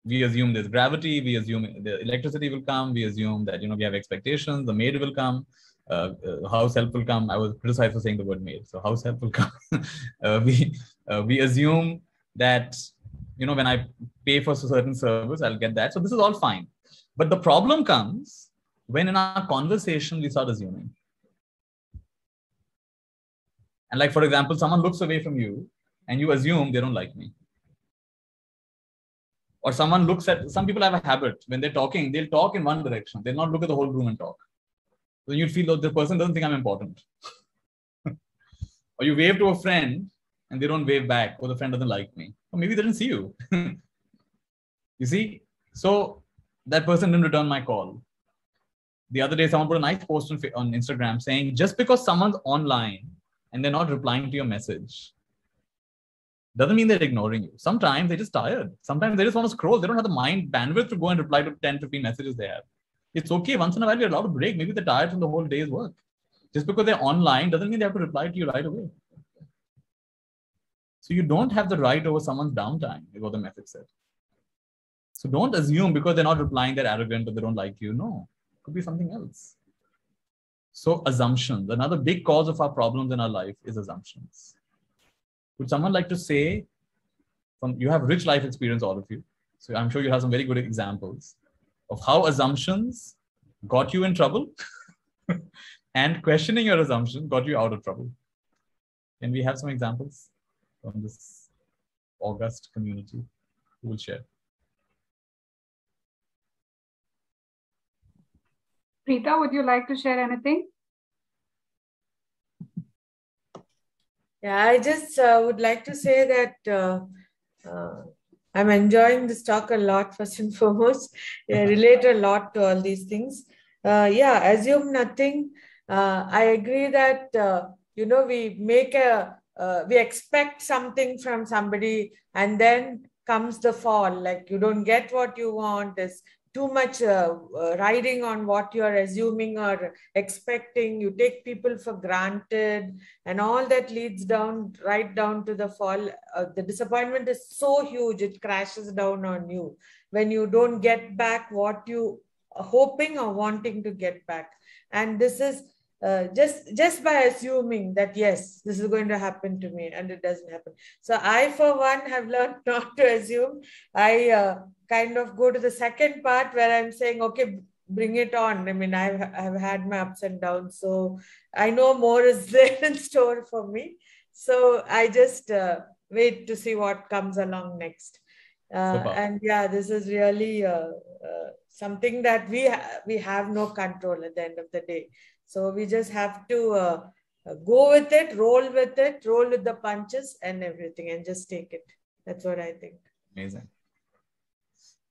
We assume there's gravity, we assume the electricity will come, we assume that we have expectations, the maid will come, house help will come. I was criticized for saying the word maid, so house help will come. We assume that when I pay for a certain service, I'll get that. So this is all fine. But the problem comes when in our conversation we start assuming. And like, for example, someone looks away from you and you assume they don't like me. Or someone looks at, some people have a habit, when they're talking, they'll talk in one direction. They'll not look at the whole room and talk. So you'd feel that the person doesn't think I'm important. Or you wave to a friend and they don't wave back, or the friend doesn't like me. Or maybe they didn't see you. You see? So that person didn't return my call. The other day, someone put a nice post on Instagram saying, just because someone's online and they're not replying to your message, doesn't mean they're ignoring you. Sometimes they're just tired. Sometimes they just want to scroll. They don't have the mind bandwidth to go and reply to 10, 15 messages they have. It's okay. Once in a while, you're allowed to break. Maybe they're tired from the whole day's work. Just because they're online doesn't mean they have to reply to you right away. So you don't have the right over someone's downtime, is what the message said. So don't assume because they're not replying, they're arrogant or they don't like you. No, it could be something else. So assumptions, another big cause of our problems in our life is assumptions. Would someone like to say, you have rich life experience, all of you. So I'm sure you have some very good examples of how assumptions got you in trouble and questioning your assumption got you out of trouble. Can we have some examples from this august community who will share? Preeta, would you like to share anything? Yeah, I just would like to say that I'm enjoying this talk a lot, first and foremost. I relate a lot to all these things. Yeah, assume nothing. I agree that, we expect something from somebody and then comes the fall. Like you don't get what you want. There's too much riding on what you're assuming or expecting. You take people for granted and all that leads right down to the fall. The disappointment is so huge, it crashes down on you when you don't get back what you are hoping or wanting to get back. And this is just by assuming that, yes, this is going to happen to me, and it doesn't happen. So I, for one, have learned not to assume. I kind of go to the second part where I'm saying, okay, bring it on. I mean, I've had my ups and downs, so I know more is there in store for me. So I just wait to see what comes along next. And yeah, this is really something that we have no control at the end of the day. So we just have to go with it, roll with the punches and everything, and just take it. That's what I think. Amazing.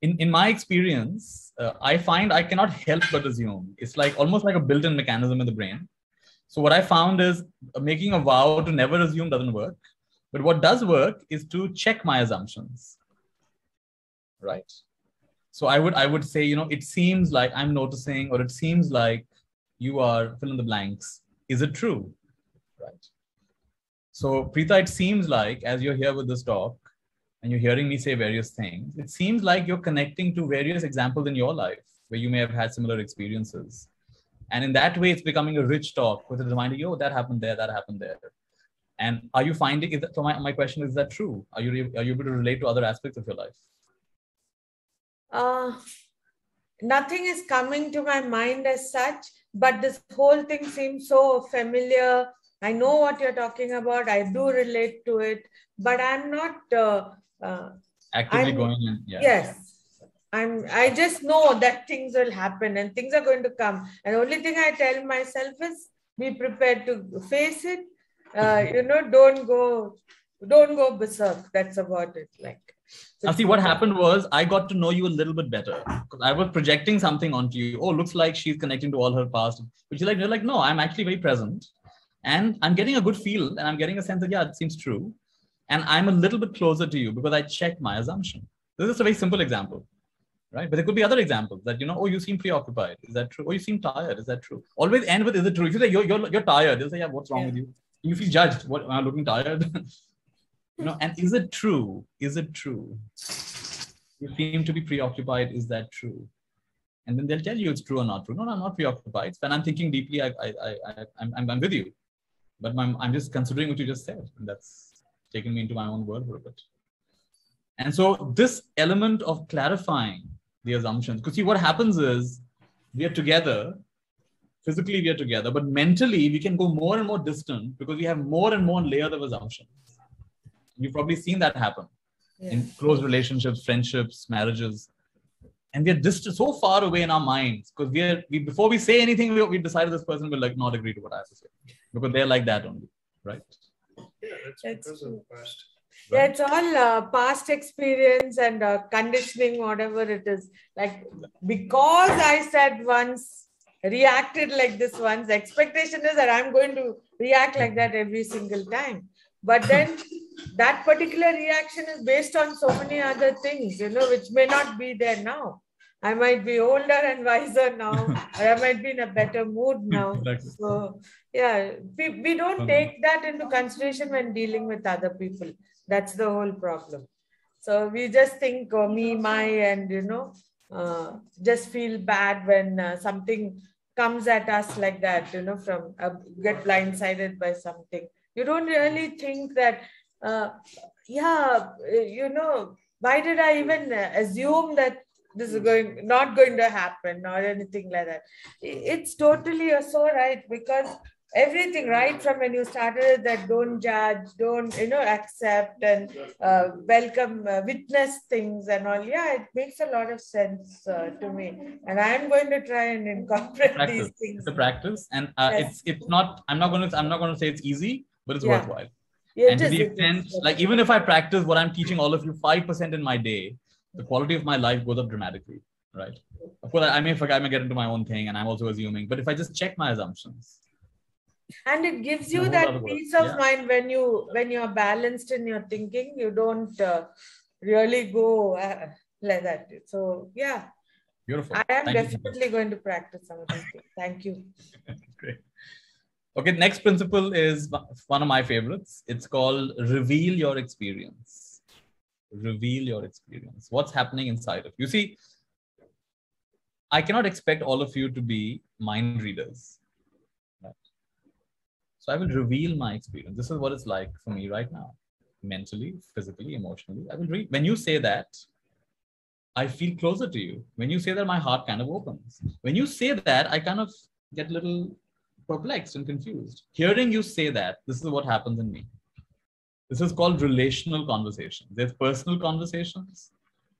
In my experience, I find I cannot help but assume. It's like almost like a built-in mechanism in the brain. So what I found is making a vow to never assume doesn't work. But what does work is to check my assumptions. Right? So I would say, it seems like I'm noticing, or it seems like you are fill in the blanks. Is it true? Right. So Preeta, it seems like as you're here with this talk and you're hearing me say various things, it seems like you're connecting to various examples in your life where you may have had similar experiences. And in that way, it's becoming a rich talk with a reminder, oh, that happened there, that happened there. And are you finding, so my question is that true? Are you able to relate to other aspects of your life? Nothing is coming to my mind as such, but this whole thing seems so familiar. I know what you're talking about. I do relate to it, but I'm not actively going in. Yeah. Yes, I just know that things will happen and things are going to come. And the only thing I tell myself is be prepared to face it. Don't go berserk. That's about it. Now, see, what happened was I got to know you a little bit better because I was projecting something onto you. Oh, looks like she's connecting to all her past. But you're like, no, I'm actually very present. And I'm getting a good feel and I'm getting a sense that, yeah, it seems true. And I'm a little bit closer to you because I checked my assumption. This is a very simple example, right? But there could be other examples that, oh, you seem preoccupied. Is that true? Oh, you seem tired. Is that true? Always end with, is it true? If you say you're tired, they'll say, yeah, what's wrong with you? You feel judged. What, am I looking tired? And is it true? Is it true? You seem to be preoccupied. Is that true? And then they'll tell you it's true or not true. No, I'm not preoccupied. When I'm thinking deeply, I'm with you. But I'm just considering what you just said. And that's taken me into my own world for a bit. And so this element of clarifying the assumptions, because see, what happens is we are together. Physically, we are together. But mentally, we can go more and more distant because we have more and more layers of assumptions. You've probably seen that happen in close relationships, friendships, marriages. And we are just so far away in our minds because before we say anything, we decided this person will not agree to what I have to say because they're like that only, right? Yeah, that's because of past Yeah, it's all past experience and conditioning, whatever it is. Like, because I said once, reacted like this once, the expectation is that I'm going to react like that every single time. But then that particular reaction is based on so many other things, which may not be there now. I might be older and wiser now, or I might be in a better mood now. Exactly. So, yeah, we don't take that into consideration when dealing with other people. That's the whole problem. So we just think, me, my, and, just feel bad when something comes at us like that, from get blindsided by something. You don't really think that, why did I even assume that this is not going to happen or anything like that. It's totally so right, because everything right from when you started that don't judge, don't accept and welcome, witness things and all. Yeah, it makes a lot of sense to me, and I'm going to try and incorporate these things. It's a practice, and yes. It's not. I'm not going to say it's easy, but it's worthwhile. Yeah, and to the extent, like even if I practice what I'm teaching all of you 5% in my day, the quality of my life goes up dramatically, right? Of course, I may forget, I may get into my own thing, and I'm also assuming. But if I just check my assumptions, and it gives you that peace of mind when you're balanced in your thinking, you don't really go like that. So yeah, beautiful. I am definitely going to practice some of these things. Thank you. Great. Okay, next principle is one of my favorites. It's called reveal your experience. Reveal your experience. What's happening inside of you? See, I cannot expect all of you to be mind readers. Right? So I will reveal my experience. This is what it's like for me right now. Mentally, physically, emotionally. I will read. When you say that, I feel closer to you. When you say that, my heart kind of opens. When you say that, I kind of get a little perplexed and confused. Hearing you say that, this is what happens in me. This is called relational conversation. There's personal conversations,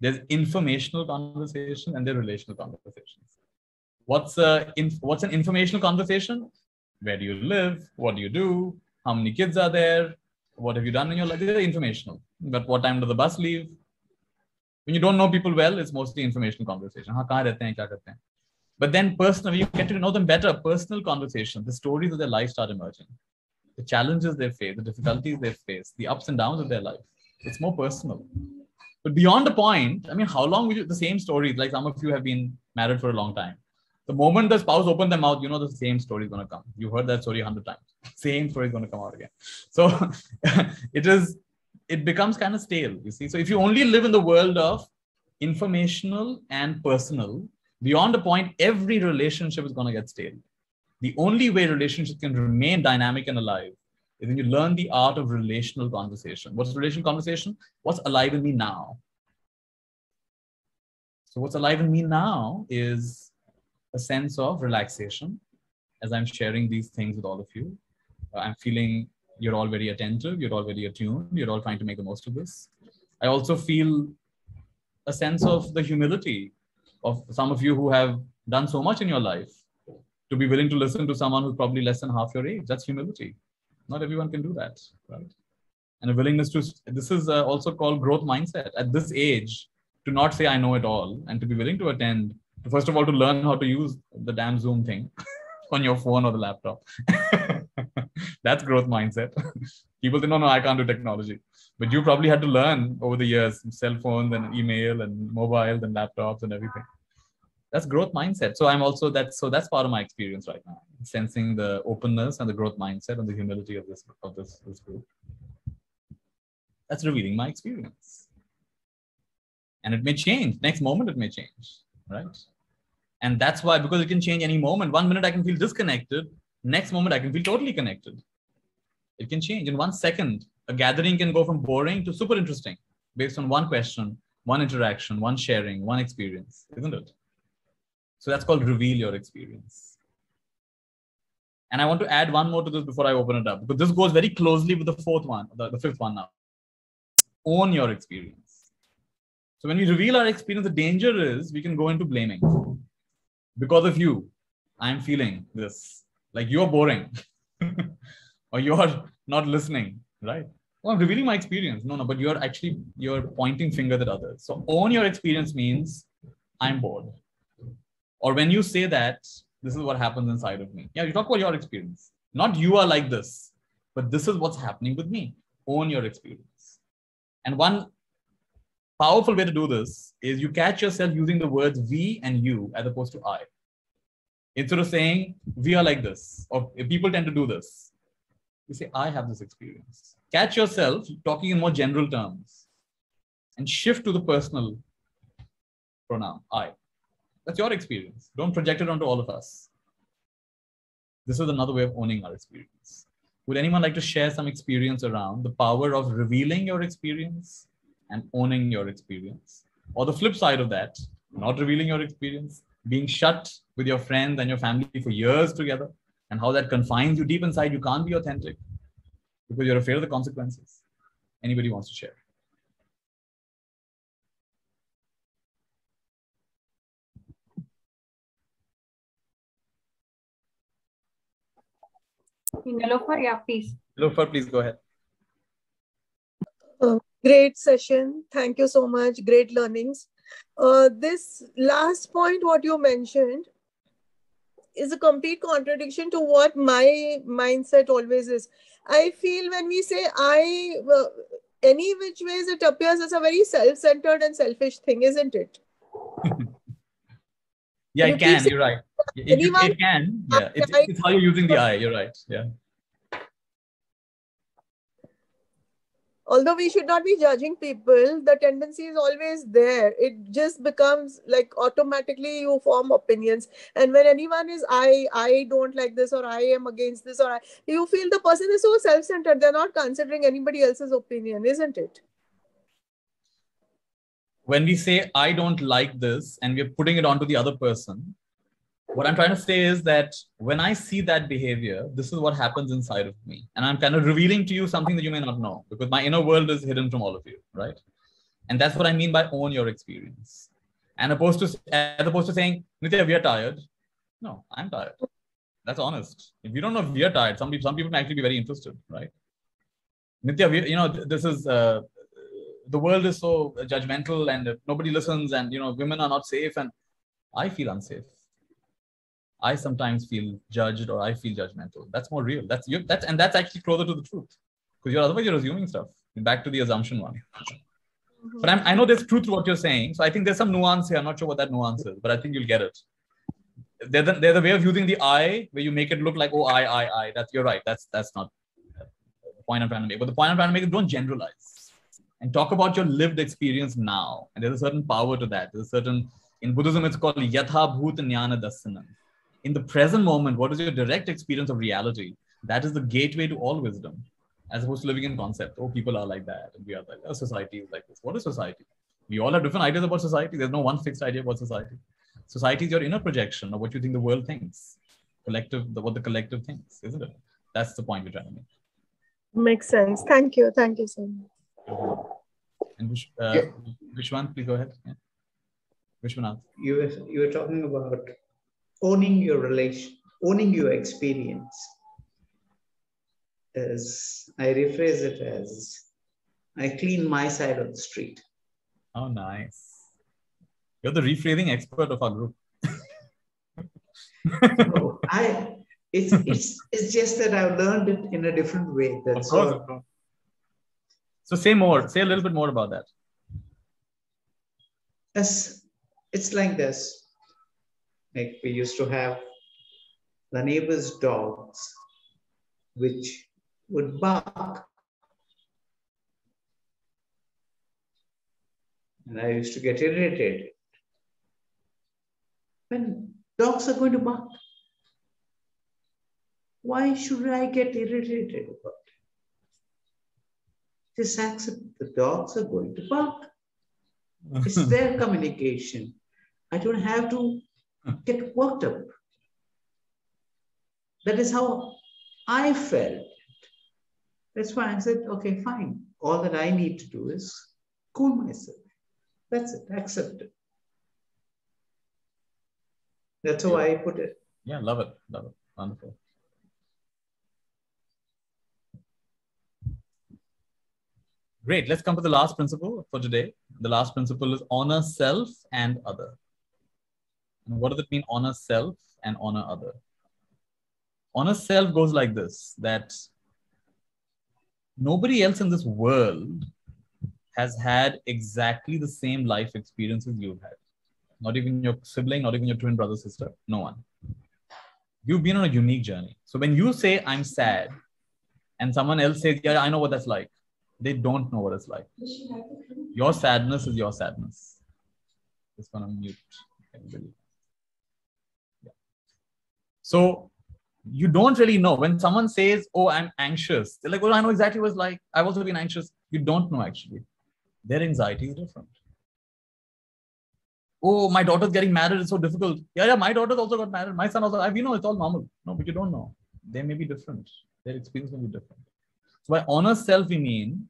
there's informational conversation, and there's relational conversations. What's an informational conversation? Where do you live? What do you do? How many kids are there? What have you done in your life? They're informational. But what time does the bus leave? When you don't know people well, it's mostly informational conversation. Haan, kahan rehte hain, kya karte hain? But then personally, you get to know them better. Personal conversation, the stories of their life start emerging. The challenges they face, the difficulties they face, the ups and downs of their life. It's more personal. But beyond the point, I mean, how long will you, the same stories, like some of you have been married for a long time. The moment the spouse opens their mouth, you know the same story is going to come. You heard that story 100 times. Same story is going to come out again. So it becomes kind of stale, you see. So if you only live in the world of informational and personal, beyond a point, every relationship is going to get stale. The only way relationships can remain dynamic and alive is when you learn the art of relational conversation. What's relational conversation? What's alive in me now? So what's alive in me now is a sense of relaxation as I'm sharing these things with all of you. I'm feeling you're all very attentive, you're all very attuned, you're all trying to make the most of this. I also feel a sense of the humility of some of you who have done so much in your life to be willing to listen to someone who's probably less than half your age. That's humility. Not everyone can do that, right? And a willingness to, this is also called growth mindset. At this age, to not say I know it all and to be willing to attend, first of all, to learn how to use the damn Zoom thing on your phone or the laptop. That's growth mindset. People say, no, I can't do technology. But you probably had to learn over the years, cell phones and email and mobiles and laptops and everything. That's growth mindset. So that's part of my experience right now, sensing the openness and the growth mindset and the humility of this group. That's revealing my experience. And it may change. Next moment, it may change, right? And that's why, because it can change any moment. 1 minute I can feel disconnected. Next moment I can feel totally connected. It can change. In 1 second, a gathering can go from boring to super interesting based on one question, one interaction, one sharing, one experience, isn't it? So that's called reveal your experience. And I want to add one more to this before I open it up, because this goes very closely with the fourth one, the fifth one now. Own your experience. So when we reveal our experience, the danger is we can go into blaming. Because of you, I'm feeling this. Like you're boring. Or you're not listening, right? Oh, I'm revealing my experience. No, but you're pointing fingers at others. So own your experience means I'm bored. Or when you say that, this is what happens inside of me. Yeah, you talk about your experience. Not you are like this, but this is what's happening with me. Own your experience. And one powerful way to do this is you catch yourself using the words we and you as opposed to I. Instead of saying we are like this, or if people tend to do this, you say, I have this experience. Catch yourself talking in more general terms and shift to the personal pronoun, I. That's your experience. Don't project it onto all of us. This is another way of owning our experience. Would anyone like to share some experience around the power of revealing your experience and owning your experience? Or the flip side of that, not revealing your experience, being shut with your friends and your family for years together, and how that confines you deep inside. You can't be authentic because you're afraid of the consequences. Anybody wants to share? Nilofer, yeah, please. Nilofer, please go ahead. Great session. Thank you so much. Great learnings. This last point, what you mentioned, is a complete contradiction to what my mindset always is. I feel when we say I, any which ways, it appears as a very self-centered and selfish thing, isn't it? Yeah, it can. You're right. It can. Yeah, it's how you're using the I. You're right. Yeah. Although we should not be judging people, the tendency is always there. It just becomes like automatically you form opinions. And when anyone is, I don't like this, or I am against this, or you feel the person is so self-centered. They're not considering anybody else's opinion, isn't it? When we say, I don't like this, and we're putting it onto the other person, what I'm trying to say is that when I see that behavior, this is what happens inside of me. And I'm kind of revealing to you something that you may not know, because my inner world is hidden from all of you, right? And that's what I mean by own your experience. And as opposed to saying, Nitya, we are tired. No, I'm tired. That's honest. If you don't know if we are tired, some people may actually be very interested, right? Nitya, this is, the world is so judgmental and nobody listens, and, women are not safe, and I feel unsafe. I sometimes feel judged, or I feel judgmental. That's more real. That's actually closer to the truth, because otherwise you're assuming stuff. Back to the assumption one. But I know there's truth to what you're saying. So I think there's some nuance here. I'm not sure what that nuance is, but I think you'll get it. There's a way of using the I where you make it look like, oh, I. You're right. That's not the point I'm trying to make. But the point I'm trying to make is don't generalize and talk about your lived experience now. And there's a certain power to that. There's a certain, in Buddhism, it's called Yatha Bhut Jnana Dasanam. In the present moment, what is your direct experience of reality? That is the gateway to all wisdom, as opposed to living in concept. Oh, people are like that, and we are like that. Society is like this. What is society? We all have different ideas about society. There's no one fixed idea about society. Society is your inner projection of what you think the world thinks. What the collective thinks, isn't it? That's the point we're trying to make. Makes sense. Thank you. Thank you so much. And Vishwant, please go ahead. Yeah. Vishwanath. You were talking about owning your relation, owning your experience. As I rephrase it as, I clean my side of the street. Oh, nice. You're the rephrasing expert of our group. No, it's just that I've learned it in a different way. That's of course. So say a little bit more about that. Yes, it's like this. Like we used to have the neighbor's dogs, which would bark. And I used to get irritated. When dogs are going to bark, why should I get irritated about it? Just accept the dogs are going to bark. It's their communication. I don't have to get worked up. That is how I felt. That's why I said, okay, fine. All that I need to do is cool myself. That's it. Accept it. That's how I put it. Yeah, love it. Love it. Wonderful. Great. Let's come to the last principle for today. The last principle is honor self and other. And what does it mean, honor self and honor other? Honor self goes like this, that nobody else in this world has had exactly the same life experiences you've had. Not even your sibling, not even your twin brother, sister, no one. You've been on a unique journey. So when you say, I'm sad, and someone else says, yeah, I know what that's like, they don't know what it's like. Your sadness is your sadness. Just want to mute everybody. Yeah. So you don't really know. When someone says, oh, I'm anxious, they're like, well, I know exactly what it's like. I've also been anxious. You don't know actually. Their anxiety is different. Oh, my daughter's getting married. It's so difficult. Yeah, my daughter's also got married. My son also. You know, it's all normal. No, but you don't know. They may be different. Their experience may be different. So by honor self, we mean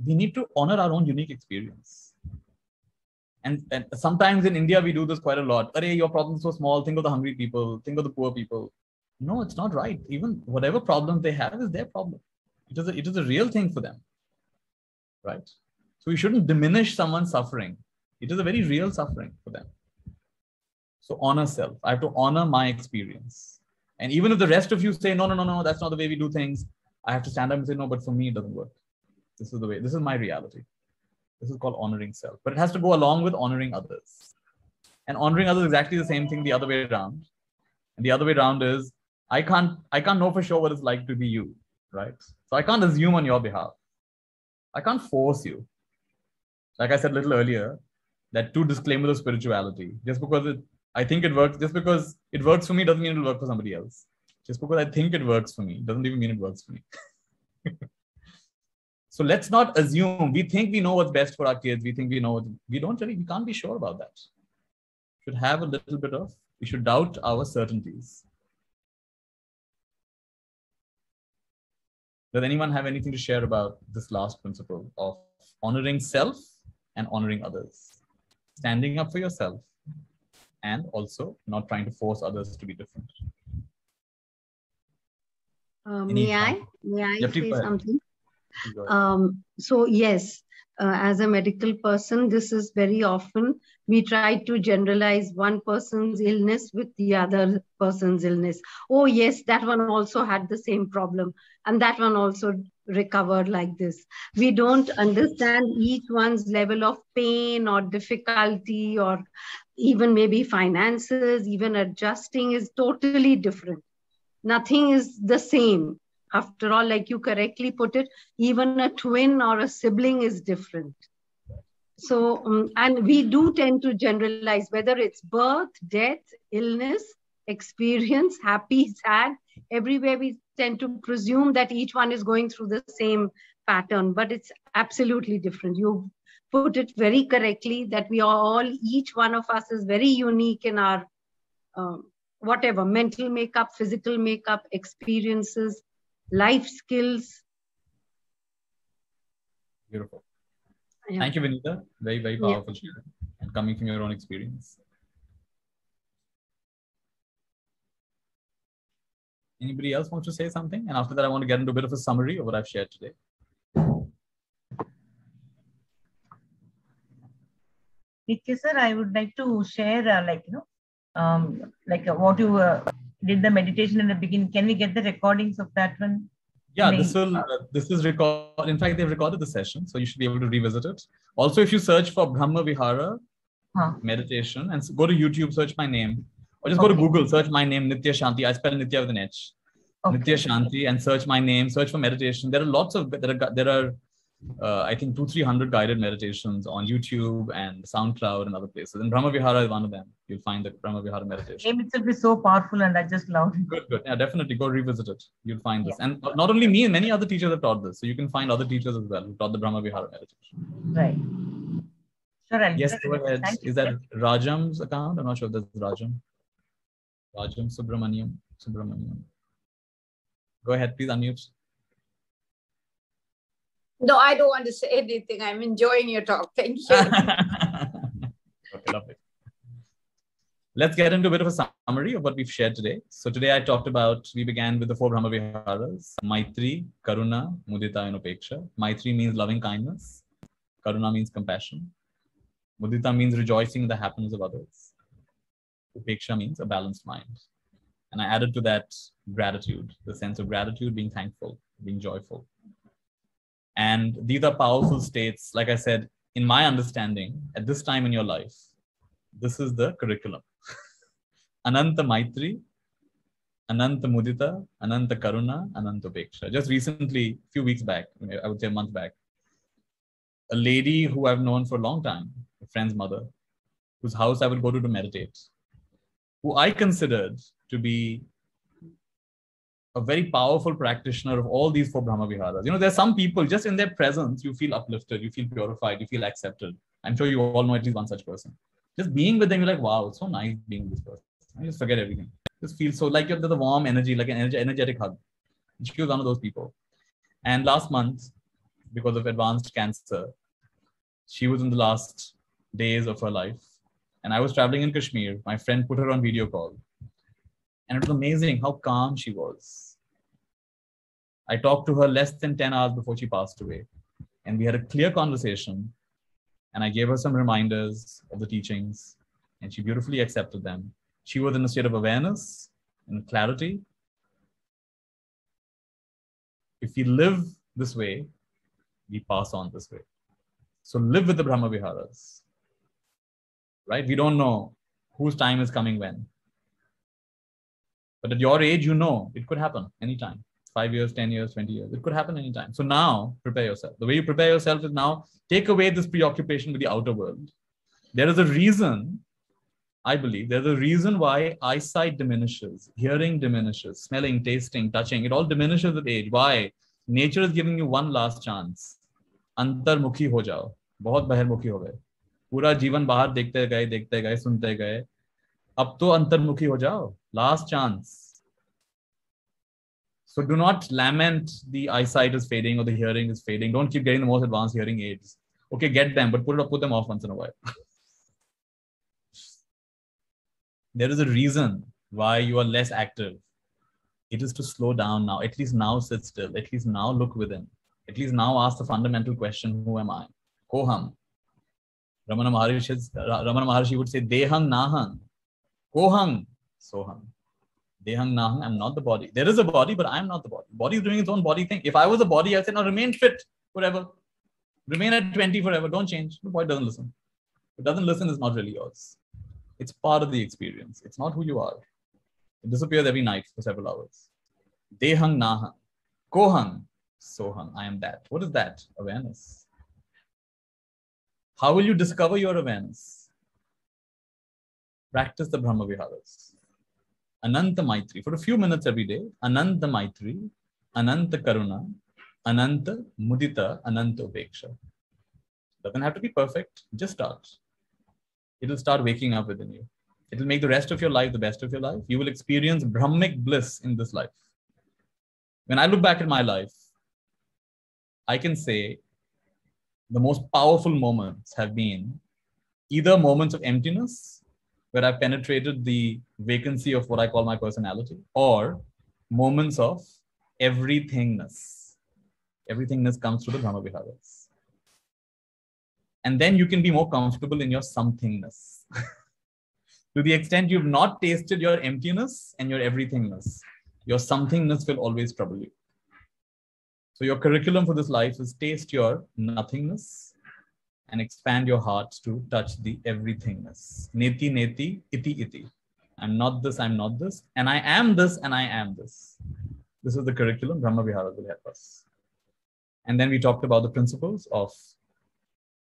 we need to honor our own unique experience. And sometimes in India, we do this quite a lot. Arey, your problem is so small. Think of the hungry people. Think of the poor people. No, it's not right. Even whatever problems they have is their problem. It is a real thing for them. Right? So we shouldn't diminish someone's suffering. It is a very real suffering for them. So honor self. I have to honor my experience. And even if the rest of you say, no, that's not the way we do things, I have to stand up and say, no, but for me, it doesn't work. This is the way. This is my reality. This is called honoring self. But it has to go along with honoring others. And honoring others is exactly the same thing the other way around. And the other way around is, I can't know for sure what it's like to be you, right? So I can't assume on your behalf. I can't force you. Like I said a little earlier, that two disclaimers of spirituality. Just because I think it works, just because it works for me doesn't mean it'll work for somebody else. Just because I think it works for me doesn't even mean it works for me. So let's not assume. We think we know what's best for our kids. We think we know. We can't be sure about that. We should have a little bit of, we should doubt our certainties. Does anyone have anything to share about this last principle of honoring self and honoring others? Standing up for yourself and also not trying to force others to be different. May I say something? So yes, as a medical person, this is very often we try to generalize one person's illness with the other person's illness. Oh yes, that one also had the same problem and that one also recovered like this. We don't understand each one's level of pain or difficulty or even maybe finances, even adjusting is totally different. Nothing is the same. After all, like you correctly put it, even a twin or a sibling is different. So, and we do tend to generalize, whether it's birth, death, illness, experience, happy, sad, everywhere we tend to presume that each one is going through the same pattern, but it's absolutely different. You put it very correctly that we are all, each one of us is very unique in our whatever, mental makeup, physical makeup, experiences, life skills. Beautiful. Yeah. Thank you, Vinita. Very, very powerful sharing and coming from your own experience. Anybody else wants to say something? And after that, I want to get into a bit of a summary of what I've shared today. Nitya sir, I would like to share what you did the meditation in the beginning. Can we get the recordings of that one? Yeah, this is recorded. In fact, they've recorded the session, so you should be able to revisit it. Also, if you search for Brahma Vihara meditation and go to YouTube, search my name, or just go to Google, search my name, Nitya Shanti. I spell Nitya with an H. Nitya Shanti, and search my name, search for meditation. There are lots of, there are I think 200-300 guided meditations on YouTube and SoundCloud and other places. And Brahma Vihara is one of them. You'll find the Brahma Vihara meditation. Name itself is so powerful and I just love it. Good. Yeah, definitely go revisit it. You'll find this. And not only me, many other teachers have taught this. So you can find other teachers as well who taught the Brahma Vihara meditation. Right. Sure. Yes, go ahead. Is that Rajam's account? I'm not sure if that's Rajam. Rajam Subramaniam. Go ahead, please unmute. No, I don't want to say anything. I'm enjoying your talk. Thank you. Okay, lovely. Let's get into a bit of a summary of what we've shared today. So today we began with the 4 Brahma Viharas: Maitri, Karuna, Mudita, and Upeksha. Maitri means loving kindness. Karuna means compassion. Mudita means rejoicing in the happiness of others. Upeksha means a balanced mind. And I added to that gratitude, the sense of gratitude, being thankful, being joyful. And these are powerful states. Like I said, in my understanding, at this time in your life, this is the curriculum. Ananta Maitri, Ananta Mudita, Ananta Karuna, Ananta Upeksha. Just recently, a few weeks back, I would say a month back, a lady who I've known for a long time, a friend's mother, whose house I would go to meditate, who I considered to be a very powerful practitioner of all these 4 Brahma Viharas. You know, there's some people, just in their presence, you feel uplifted, you feel purified, you feel accepted. I'm sure you all know at least one such person. Just being with them, you're like, wow, it's so nice being with this person. I just forget everything. Just feel so like the warm energy, like an energetic hug. She was one of those people. And last month, because of advanced cancer, she was in the last days of her life. And I was traveling in Kashmir. My friend put her on video call. And it was amazing how calm she was. I talked to her less than 10 hours before she passed away. And we had a clear conversation. And I gave her some reminders of the teachings. And she beautifully accepted them. She was in a state of awareness and clarity. If we live this way, we pass on this way. So live with the Brahma Viharas. Right? We don't know whose time is coming when. But at your age, you know it could happen anytime. 5 years, 10 years, 20 years. It could happen anytime. So now, prepare yourself. The way you prepare yourself is now, take away this preoccupation with the outer world. There is a reason, I believe, there's a reason why eyesight diminishes, hearing diminishes, smelling, tasting, touching. It all diminishes with age. Why? Nature is giving you one last chance. Antarmukhi ho jao. बहुत बहिर्मुखी हो गए. पूरा जीवन बाहर देखते गए, सुनते गए. अब तो अंतर्मुखी हो जाओ. Last chance. So do not lament the eyesight is fading or the hearing is fading. Don't keep getting the most advanced hearing aids. Okay, get them, but put them off once in a while. There is a reason why you are less active. It is to slow down now. At least now sit still. At least now look within. At least now ask the fundamental question, who am I? Koham. Ramana Maharshi would say, Dehang Nahang. Kohang Soham. Dehang Nahang, I'm not the body. There is a body, but I'm not the body. Body is doing its own body thing. If I was a body, I'd say, now remain fit forever. Remain at 20 forever. Don't change. The body doesn't listen. If it doesn't listen, it's not really yours. It's part of the experience. It's not who you are. It disappears every night for several hours. Dehang Nahang. Kohang Soham. I am that. What is that? Awareness. How will you discover your awareness? Practice the Brahma Viharas. Ananta Maitri. For a few minutes every day. Ananta Maitri. Ananta Karuna. Ananta Mudita. Ananta Upeksha. Doesn't have to be perfect. Just start. It will start waking up within you. It will make the rest of your life the best of your life. You will experience Brahmic bliss in this life. When I look back at my life, I can say the most powerful moments have been either moments of emptiness, where I've penetrated the vacancy of what I call my personality, or moments of everythingness. Everythingness comes through the Brahma Viharas. And then you can be more comfortable in your somethingness. To the extent you've not tasted your emptiness and your everythingness, your somethingness will always trouble you. So your curriculum for this life is taste your nothingness and expand your heart to touch the everythingness. Neti, neti, iti, iti. I'm not this, I'm not this, and I am this, and I am this. This is the curriculum Brahma Viharas will help us. And then we talked about the principles of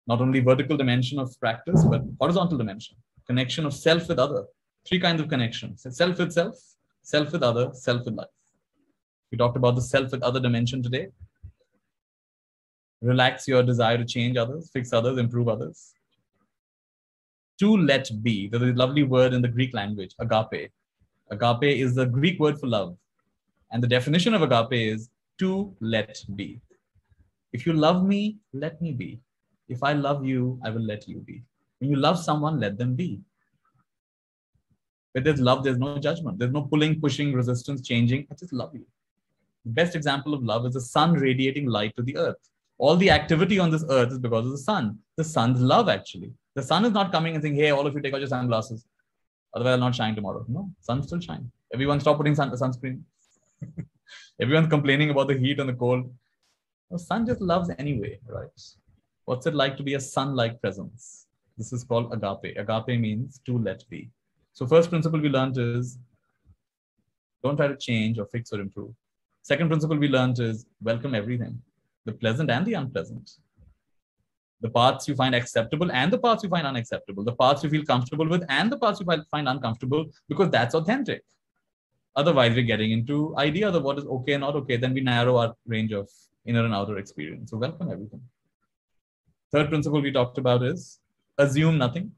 not only vertical dimension of practice, but horizontal dimension. Connection of self with other. 3 kinds of connections. Self with self, self with other, self with life. We talked about the self with other dimension today. Relax your desire to change others, fix others, improve others. To let be. There's a lovely word in the Greek language, agape. Agape is the Greek word for love. And the definition of agape is to let be. If you love me, let me be. If I love you, I will let you be. When you love someone, let them be. Where there's love, there's no judgment. There's no pulling, pushing, resistance, changing. I just love you. The best example of love is the sun radiating light to the earth. All the activity on this earth is because of the sun. The sun's love, actually. The sun is not coming and saying, hey, all of you take out your sunglasses. Otherwise, I'll not shine tomorrow. No, sun still shine. Everyone stop putting sunscreen. Everyone's complaining about the heat and the cold. The sun just loves anyway, right? What's it like to be a sun-like presence? This is called agape. Agape means to let be. So first principle we learned is don't try to change or fix or improve. Second principle we learned is welcome everything, the pleasant and the unpleasant. The parts you find acceptable and the parts you find unacceptable. The parts you feel comfortable with and the parts you find uncomfortable, because that's authentic. Otherwise, we're getting into ideas of what is okay and not okay. Then we narrow our range of inner and outer experience. So welcome everything. Third principle we talked about is assume nothing.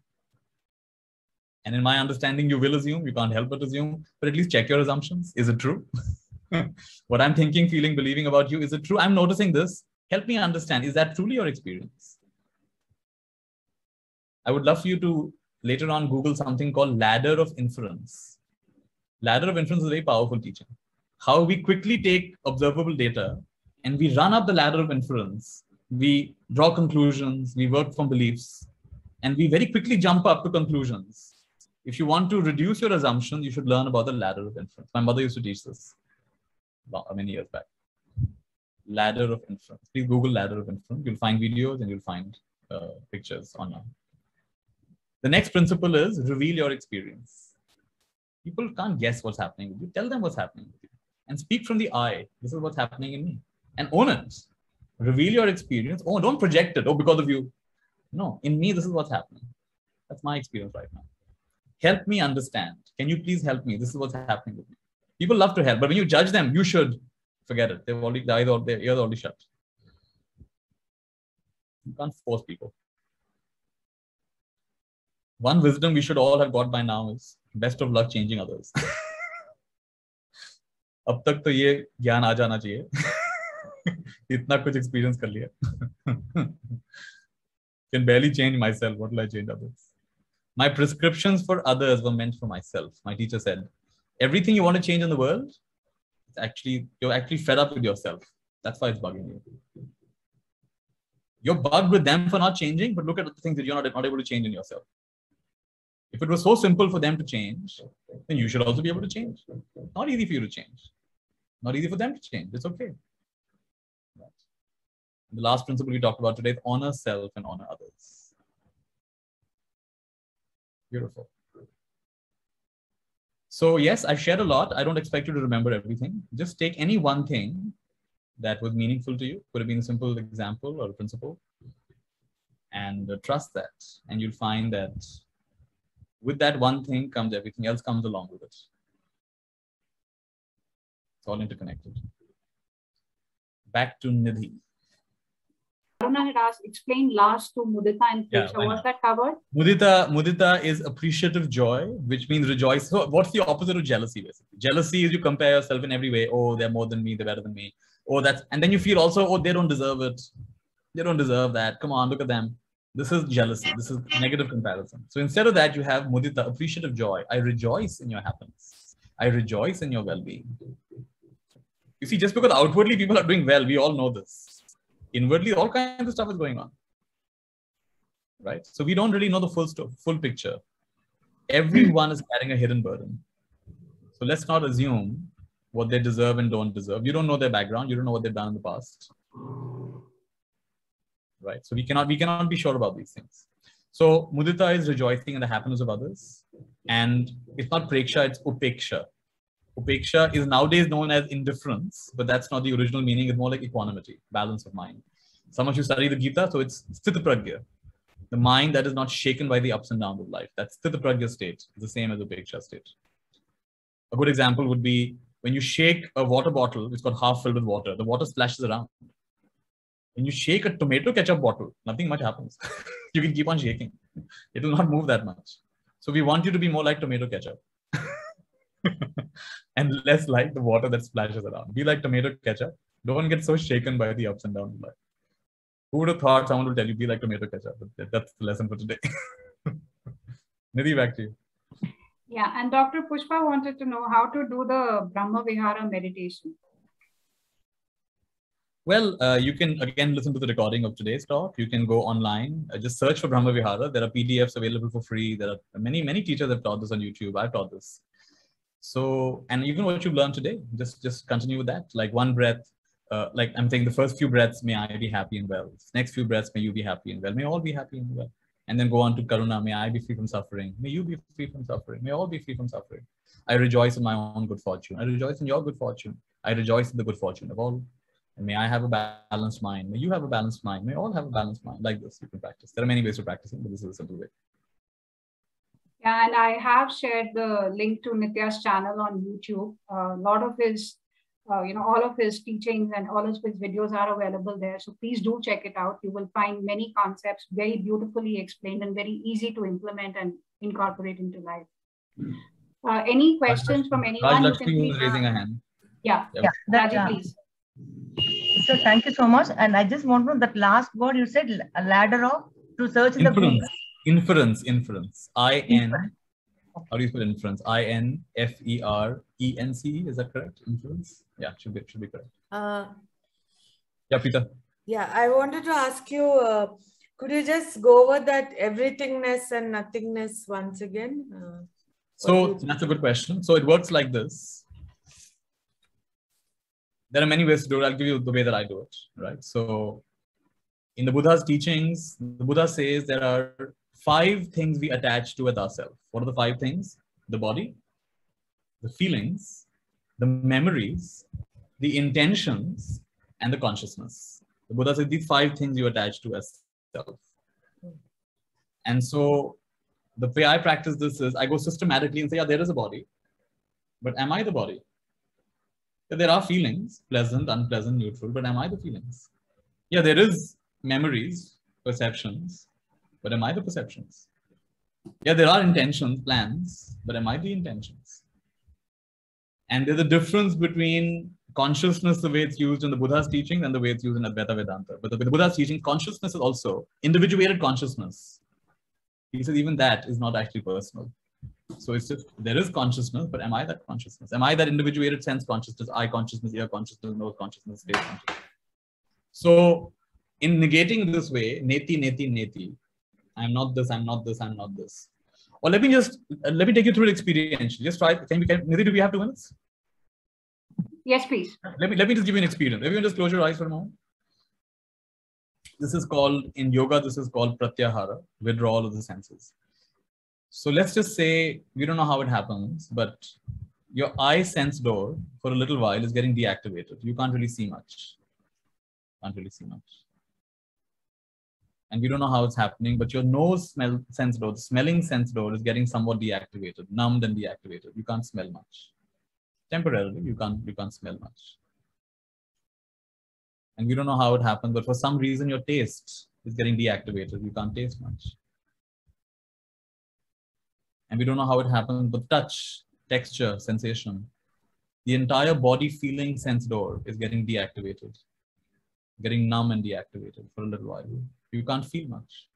And in my understanding, you will assume. You can't help but assume. But at least check your assumptions. Is it true? What I'm thinking, feeling, believing about you, is it true? I'm noticing this. Help me understand. Is that truly your experience? I would love for you to later on Google something called ladder of inference. Ladder of inference is a very powerful teaching. How we quickly take observable data and we run up the ladder of inference. We draw conclusions, we work from beliefs, and we very quickly jump up to conclusions. If you want to reduce your assumptions, you should learn about the ladder of inference. My mother used to teach this many years back. Ladder of inference. Please Google ladder of inference. You'll find videos and you'll find pictures online. The next principle is reveal your experience. People can't guess what's happening with you. Tell them what's happening with you. And speak from the I. This is what's happening in me. And own it. Reveal your experience. Oh, don't project it. Oh, because of you. No, in me, this is what's happening. That's my experience right now. Help me understand. Can you please help me? This is what's happening with me. People love to help, but when you judge them, you should forget it. They've already died or their ears already shut. You can't force people. One wisdom we should all have got by now is best of luck changing others. अब तक तो ये ज्ञान आ जाना चाहिए. इतना कुछ experience कर लिया. Can barely change myself. What will I change others? My prescriptions for others were meant for myself. My teacher said, everything you want to change in the world, you're actually fed up with yourself. That's why it's bugging you. You're bugged with them for not changing, but look at the things that you're not able to change in yourself. If it was so simple for them to change, then you should also be able to change. Not easy for you to change. Not easy for them to change. It's okay. Right. The last principle we talked about today is honor self and honor others. Beautiful. So yes, I've shared a lot. I don't expect you to remember everything. Just take any one thing that was meaningful to you. Could have been a simple example or a principle. And trust that. And you'll find that with that one thing comes everything else comes along with it. It's all interconnected. Back to Nidhi. Aruna had asked, explain last to Mudita and Preksha. Was that covered? Mudita is appreciative joy, which means rejoice. So what's the opposite of jealousy, basically? Jealousy is you compare yourself in every way. Oh, they're more than me, they're better than me. Oh, and then you feel also, oh, they don't deserve it. They don't deserve that. Come on, look at them. This is jealousy. This is negative comparison. So instead of that, you have Mudita, appreciative joy. I rejoice in your happiness. I rejoice in your well-being. You see, just because outwardly people are doing well, we all know this. Inwardly, all kinds of stuff is going on. Right? So we don't really know the full picture. Everyone is carrying a hidden burden. So let's not assume what they deserve and don't deserve. You don't know their background. You don't know what they've done in the past. Right? So we cannot be sure about these things. So Mudita is rejoicing in the happiness of others. And it's not Preksha, it's Upeksha. Upeksha is nowadays known as indifference, but that's not the original meaning. It's more like equanimity, balance of mind. Some of you study the Gita, so it's Sthita Pragya, the mind that is not shaken by the ups and downs of life. That's Sthita Pragya state, it's the same as Upeksha state. A good example would be when you shake a water bottle, it's got half filled with water, the water splashes around. When you shake a tomato ketchup bottle, nothing much happens. You can keep on shaking. It will not move that much. So we want you to be more like tomato ketchup. And less like the water that splashes around. Be like tomato ketchup. Don't get so shaken by the ups and downs of life. Who would have thought someone would tell you be like tomato ketchup? But that's the lesson for today. Nidhi, back to you. Yeah, and Dr. Pushpa wanted to know how to do the Brahma Vihara meditation. Well, you can again listen to the recording of today's talk. You can go online, just search for Brahma Vihara. There are PDFs available for free. There are many teachers have taught this on YouTube. I've taught this. So, and even what you've learned today, just continue with that. Like one breath, like I'm saying, the first few breaths, may I be happy and well. Next few breaths, may you be happy and well. May all be happy and well. And then go on to Karuna, may I be free from suffering. May you be free from suffering. May all be free from suffering. I rejoice in my own good fortune. I rejoice in your good fortune. I rejoice in the good fortune of all. And may I have a balanced mind. May you have a balanced mind. May all have a balanced mind. Like this, you can practice. There are many ways to practice it, but this is a simple way. Yeah, and I have shared the link to Nitya's channel on YouTube. A lot of his, all of his teachings and all of his videos are available there. So please do check it out. You will find many concepts very beautifully explained and very easy to implement and incorporate into life. Any questions from anyone? Raj Lakshmi was raising a hand. Yeah, Raji, please. So thank you so much. And I just want to know that last word you said, a ladder of to search in the Google. Inference. I-N. How do you spell inference? I-N-F-E-R-E-N-C. Is that correct? Inference? Yeah, should be correct. Yeah, Preeta. Yeah, I wanted to ask you, could you just go over that everythingness and nothingness once again? So that's a good question. So it works like this. There are many ways to do it. I'll give you the way that I do it, right? So in the Buddha's teachings, the Buddha says there are 5 things we attach to with ourselves. What are the 5 things? The body, the feelings, the memories, the intentions, and the consciousness. The Buddha says these 5 things you attach to as self. And so the way I practice this is I go systematically and say, yeah, there is a body, but am I the body? There are feelings, pleasant, unpleasant, neutral, but am I the feelings? Yeah, there is memories, perceptions, but am I the perceptions? Yeah, there are intentions, plans, but am I the intentions? And there's a difference between consciousness, the way it's used in the Buddha's teaching, and the way it's used in Advaita Vedanta. But with the Buddha's teaching, consciousness is also individuated consciousness. He says even that is not actually personal. So it's just, there is consciousness, but am I that consciousness? Am I that individuated sense consciousness, eye consciousness, ear consciousness, nose consciousness, taste consciousness? So in negating this way, neti, I'm not this, I'm not this, I'm not this. Or let me take you through an experience. Just try, Niti, do we have 2 minutes? Yes, please. Let me just give you an experience. Everyone just close your eyes for a moment. This is called, in yoga, this is called pratyahara, withdrawal of the senses. So let's just say, we don't know how it happens, but your eye sense door for a little while is getting deactivated. You can't really see much. And we don't know how it's happening, but your nose smell sense door, the smelling sense door is getting somewhat deactivated, numbed and deactivated. You can't smell much. Temporarily, you can't smell much. And we don't know how it happened, but for some reason, your taste is getting deactivated. You can't taste much. And we don't know how it happened, but touch, texture, sensation, the entire body feeling sense door is getting deactivated, getting numb and deactivated for a little while. You can't feel much.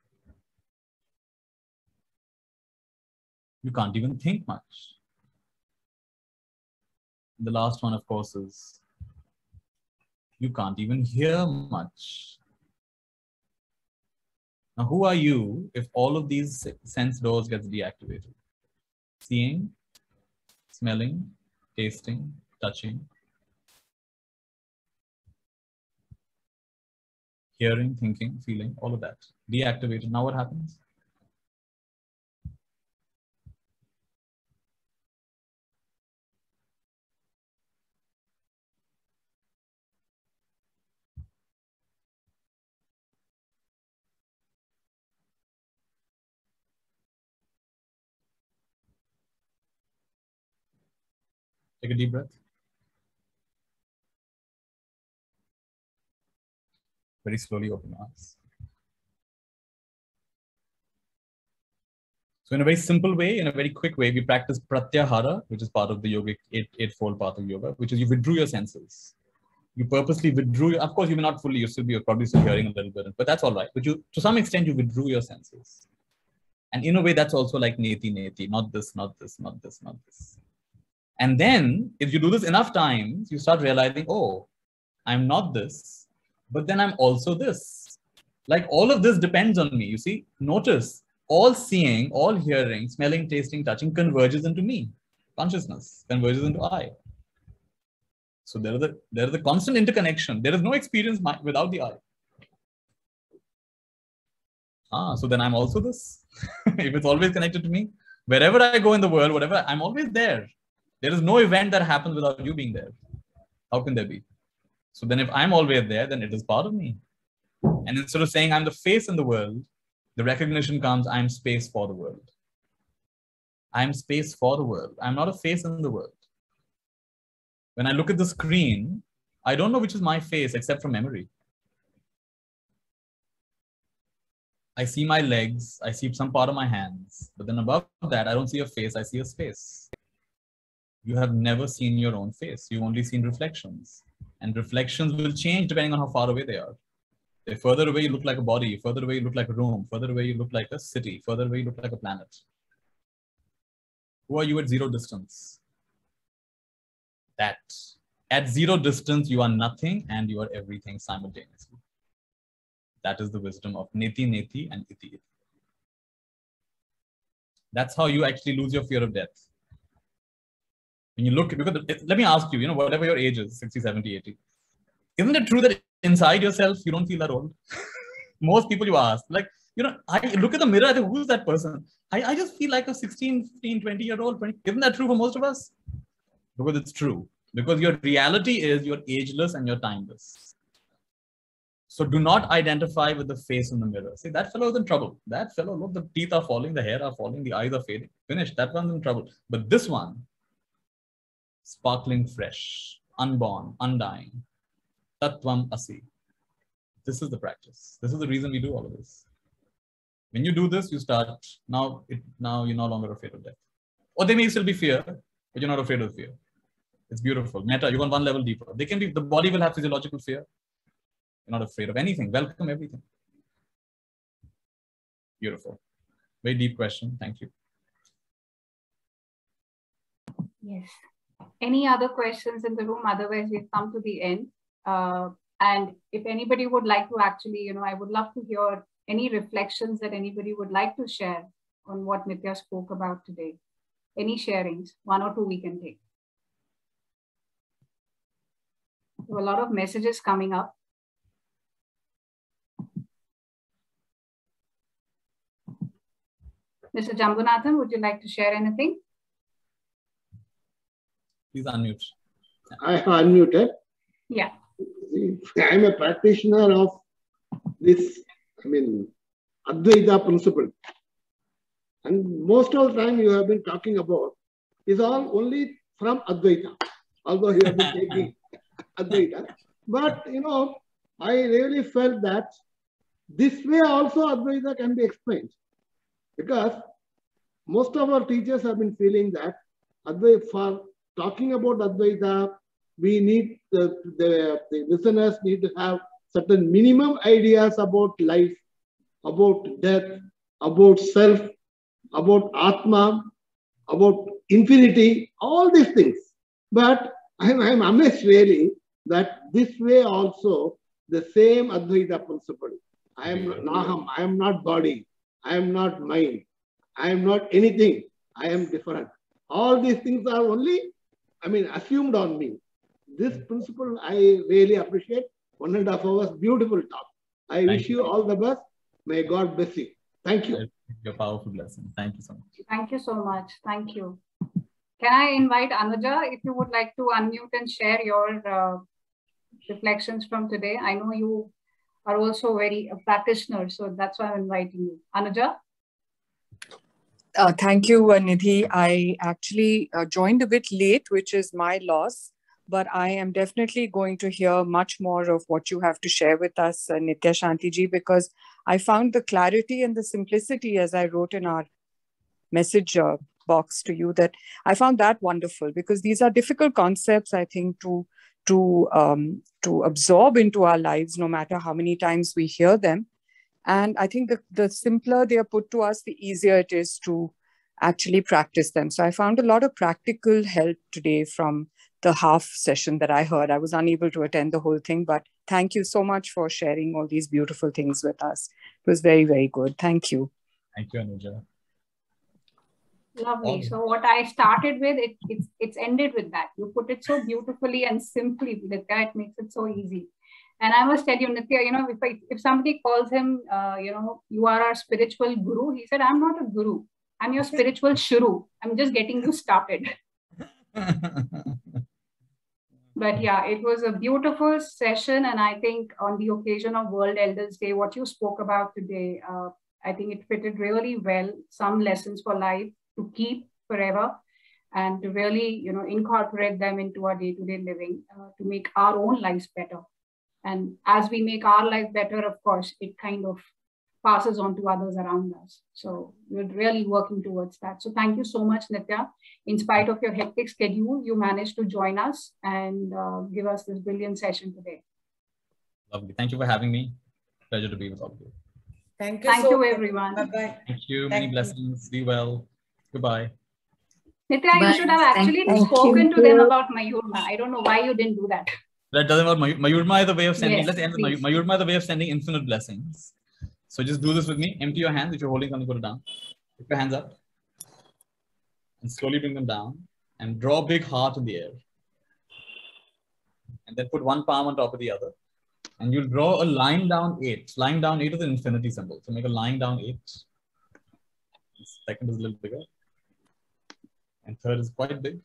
You can't even think much. The last one, of course, is you can't even hear much. Now, who are you if all of these sense doors get deactivated? Seeing, smelling, tasting, touching, hearing, thinking, feeling, all of that deactivated. Now what happens? Take a deep breath. Very slowly open your eyes. So in a very simple way, in a very quick way, we practice pratyahara, which is part of the yogic eightfold path of yoga, which is you withdrew your senses. You purposely withdrew. Of course, you may not fully. You're probably still hearing a little bit, but that's all right. But you, to some extent, you withdrew your senses. And in a way, that's also like neti, neti, not this, not this, not this, not this. And then if you do this enough times, you start realizing, oh, I'm not this, but then I'm also this. Like all of this depends on me. You see, notice all seeing, all hearing, smelling, tasting, touching converges into me. Consciousness converges into I. So there is a constant interconnection. There is no experience without the I. So then I'm also this. If it's always connected to me, wherever I go in the world, whatever, I'm always there. There is no event that happens without you being there. How can there be? So then if I'm always there, then it is part of me. And instead of saying I'm the face in the world, the recognition comes, I'm space for the world. I'm space for the world. I'm not a face in the world. When I look at the screen, I don't know which is my face except from memory. I see my legs, I see some part of my hands, but then above that, I don't see a face, I see a space. You have never seen your own face. You've only seen reflections. And reflections will change depending on how far away they are. If further away, you look like a body. Further away, you look like a room. Further away, you look like a city. Further away, you look like a planet. Who are you at zero distance? That. At zero distance, you are nothing and you are everything simultaneously. That is the wisdom of neti neti and iti iti. That's how you actually lose your fear of death. When you look, because let me ask you, whatever your age is, 60, 70, 80, isn't it true that inside yourself, you don't feel that old? Most people you ask, like, I look at the mirror, I think, who's that person? I just feel like a 16, 15, 20-year-old. 20. Isn't that true for most of us? Because it's true. Because your reality is you're ageless and you're timeless. So do not identify with the face in the mirror. See, that fellow is in trouble. That fellow, look, the teeth are falling, the hair are falling, the eyes are fading. Finished. That one's in trouble. But this one, sparkling fresh, unborn, undying, Tattvam Asi. This is the practice. This is the reason we do all of this. When you do this, you start, now you're no longer afraid of death. Or there may still be fear, but you're not afraid of fear. It's beautiful. Metta, you've gone one level deeper. The body will have physiological fear. You're not afraid of anything. Welcome everything. Beautiful. Very deep question. Thank you. Yes. Any other questions in the room? Otherwise, we've come to the end. And if anybody would like to actually, I would love to hear any reflections that anybody would like to share on what Nithya spoke about today. Any sharings, 1 or 2 we can take. There were a lot of messages coming up. Mr. Jambunathan, would you like to share anything? Please unmute. I have unmuted. Yeah. I'm a practitioner of this, Advaita principle. And most of the time you have been talking about is all only from Advaita, although you have been taking Advaita. But, I really felt that this way also Advaita can be explained. Because most of our teachers have been feeling that Advaita, for talking about Advaita, we need, the listeners need to have certain minimum ideas about life, about death, about self, about Atma, about infinity, all these things. But I'm amazed really that this way also the same Advaita principle. I am Naham, I am not body, I am not mind, I am not anything, I am different. All these things are only, assumed on me. This principle I really appreciate. 1.5 hours, beautiful talk. I wish you all the best. May God bless you. Thank you. Your powerful blessing. Thank you so much. Thank you so much. Thank you. Can I invite Anuja, if you would like to unmute and share your reflections from today? I know you are also a practitioner, so that's why I'm inviting you. Anuja? Thank you, Nidhi. I actually joined a bit late, which is my loss, but I am definitely going to hear much more of what you have to share with us, Nithya Shantiji, because I found the clarity and the simplicity, as I wrote in our message box to you, that I found that wonderful, because these are difficult concepts, I think, to absorb into our lives, no matter how many times we hear them. And I think the simpler they are put to us, the easier it is to actually practice them. So I found a lot of practical help today from the half session that I heard. I was unable to attend the whole thing, but thank you so much for sharing all these beautiful things with us. It was very, very good. Thank you. Thank you, Anuja. Lovely. So what I started with, it's ended with that. You put it so beautifully and simply, Nitya, it makes it so easy. And I must tell you, Nitya, you know, if somebody calls him, you know, you are our spiritual guru, he said, I'm not a guru. I'm your spiritual shuru. I'm just getting you started. But yeah, it was a beautiful session. And I think on the occasion of World Elders Day, what you spoke about today, I think it fitted really well. Some lessons for life to keep forever and to really, you know, incorporate them into our day-to-day living to make our own lives better. And as we make our life better, of course, it kind of passes on to others around us. So we're really working towards that. So thank you so much, Nitya. In spite of your hectic schedule, you managed to join us and give us this brilliant session today. Lovely. Thank you for having me. Pleasure to be with all of you. Thank you. Thank you, everyone. Bye-bye. Thank you. Many blessings. Be well. Goodbye. Nitya, you should have actually spoken to them about Mayurma. I don't know why you didn't do that. That doesn't about Mayurma is the way of sending. Yes, let's end with Mayurma is the way of sending infinite blessings. So just do this with me. Empty your hands. If you're holding something, put it down. Put your hands up. And slowly bring them down. And draw a big heart in the air. And then put one palm on top of the other. And you'll draw a lying down 8. Lying down 8 is an infinity symbol. So make a lying down 8. Second is a little bigger. And third is quite big.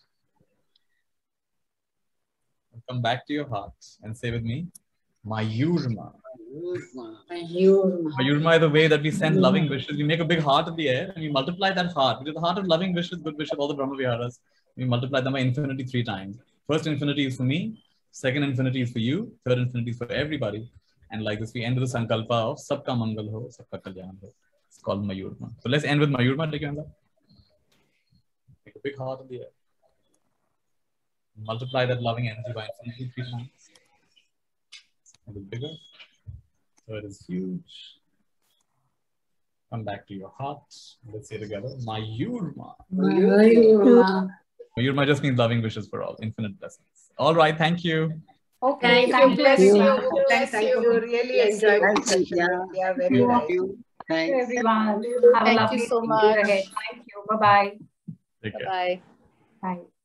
And come back to your heart and say with me, Mayurma. Mayurma is the way that we send loving wishes. We make a big heart in the air and we multiply that heart. Because the heart of loving wishes, good wishes, all the Brahma Viharas, we multiply them by infinity 3 times. First infinity is for me. Second infinity is for you. Third infinity is for everybody. And like this, we end with the Sankalpa of Sabka Mangal Ho, Sabka Kalyan Ho. It's called Mayurma. So let's end with Mayurma. Take your hands up. Make a big heart in the air. Multiply that loving energy by infinity 3 times. A bit bigger. Third is huge. Come back to your heart. Let's say together. Mayurma. Mayurma. Mayurma just means loving wishes for all. Infinite blessings. All right. Thank you. Okay. Thank you. Bless you. Really enjoyed it. Yeah, very nice. Thank you, everyone. Have a lovely Thank you so day much. ahead. Thank you. Bye-bye. Take care. Bye. Bye.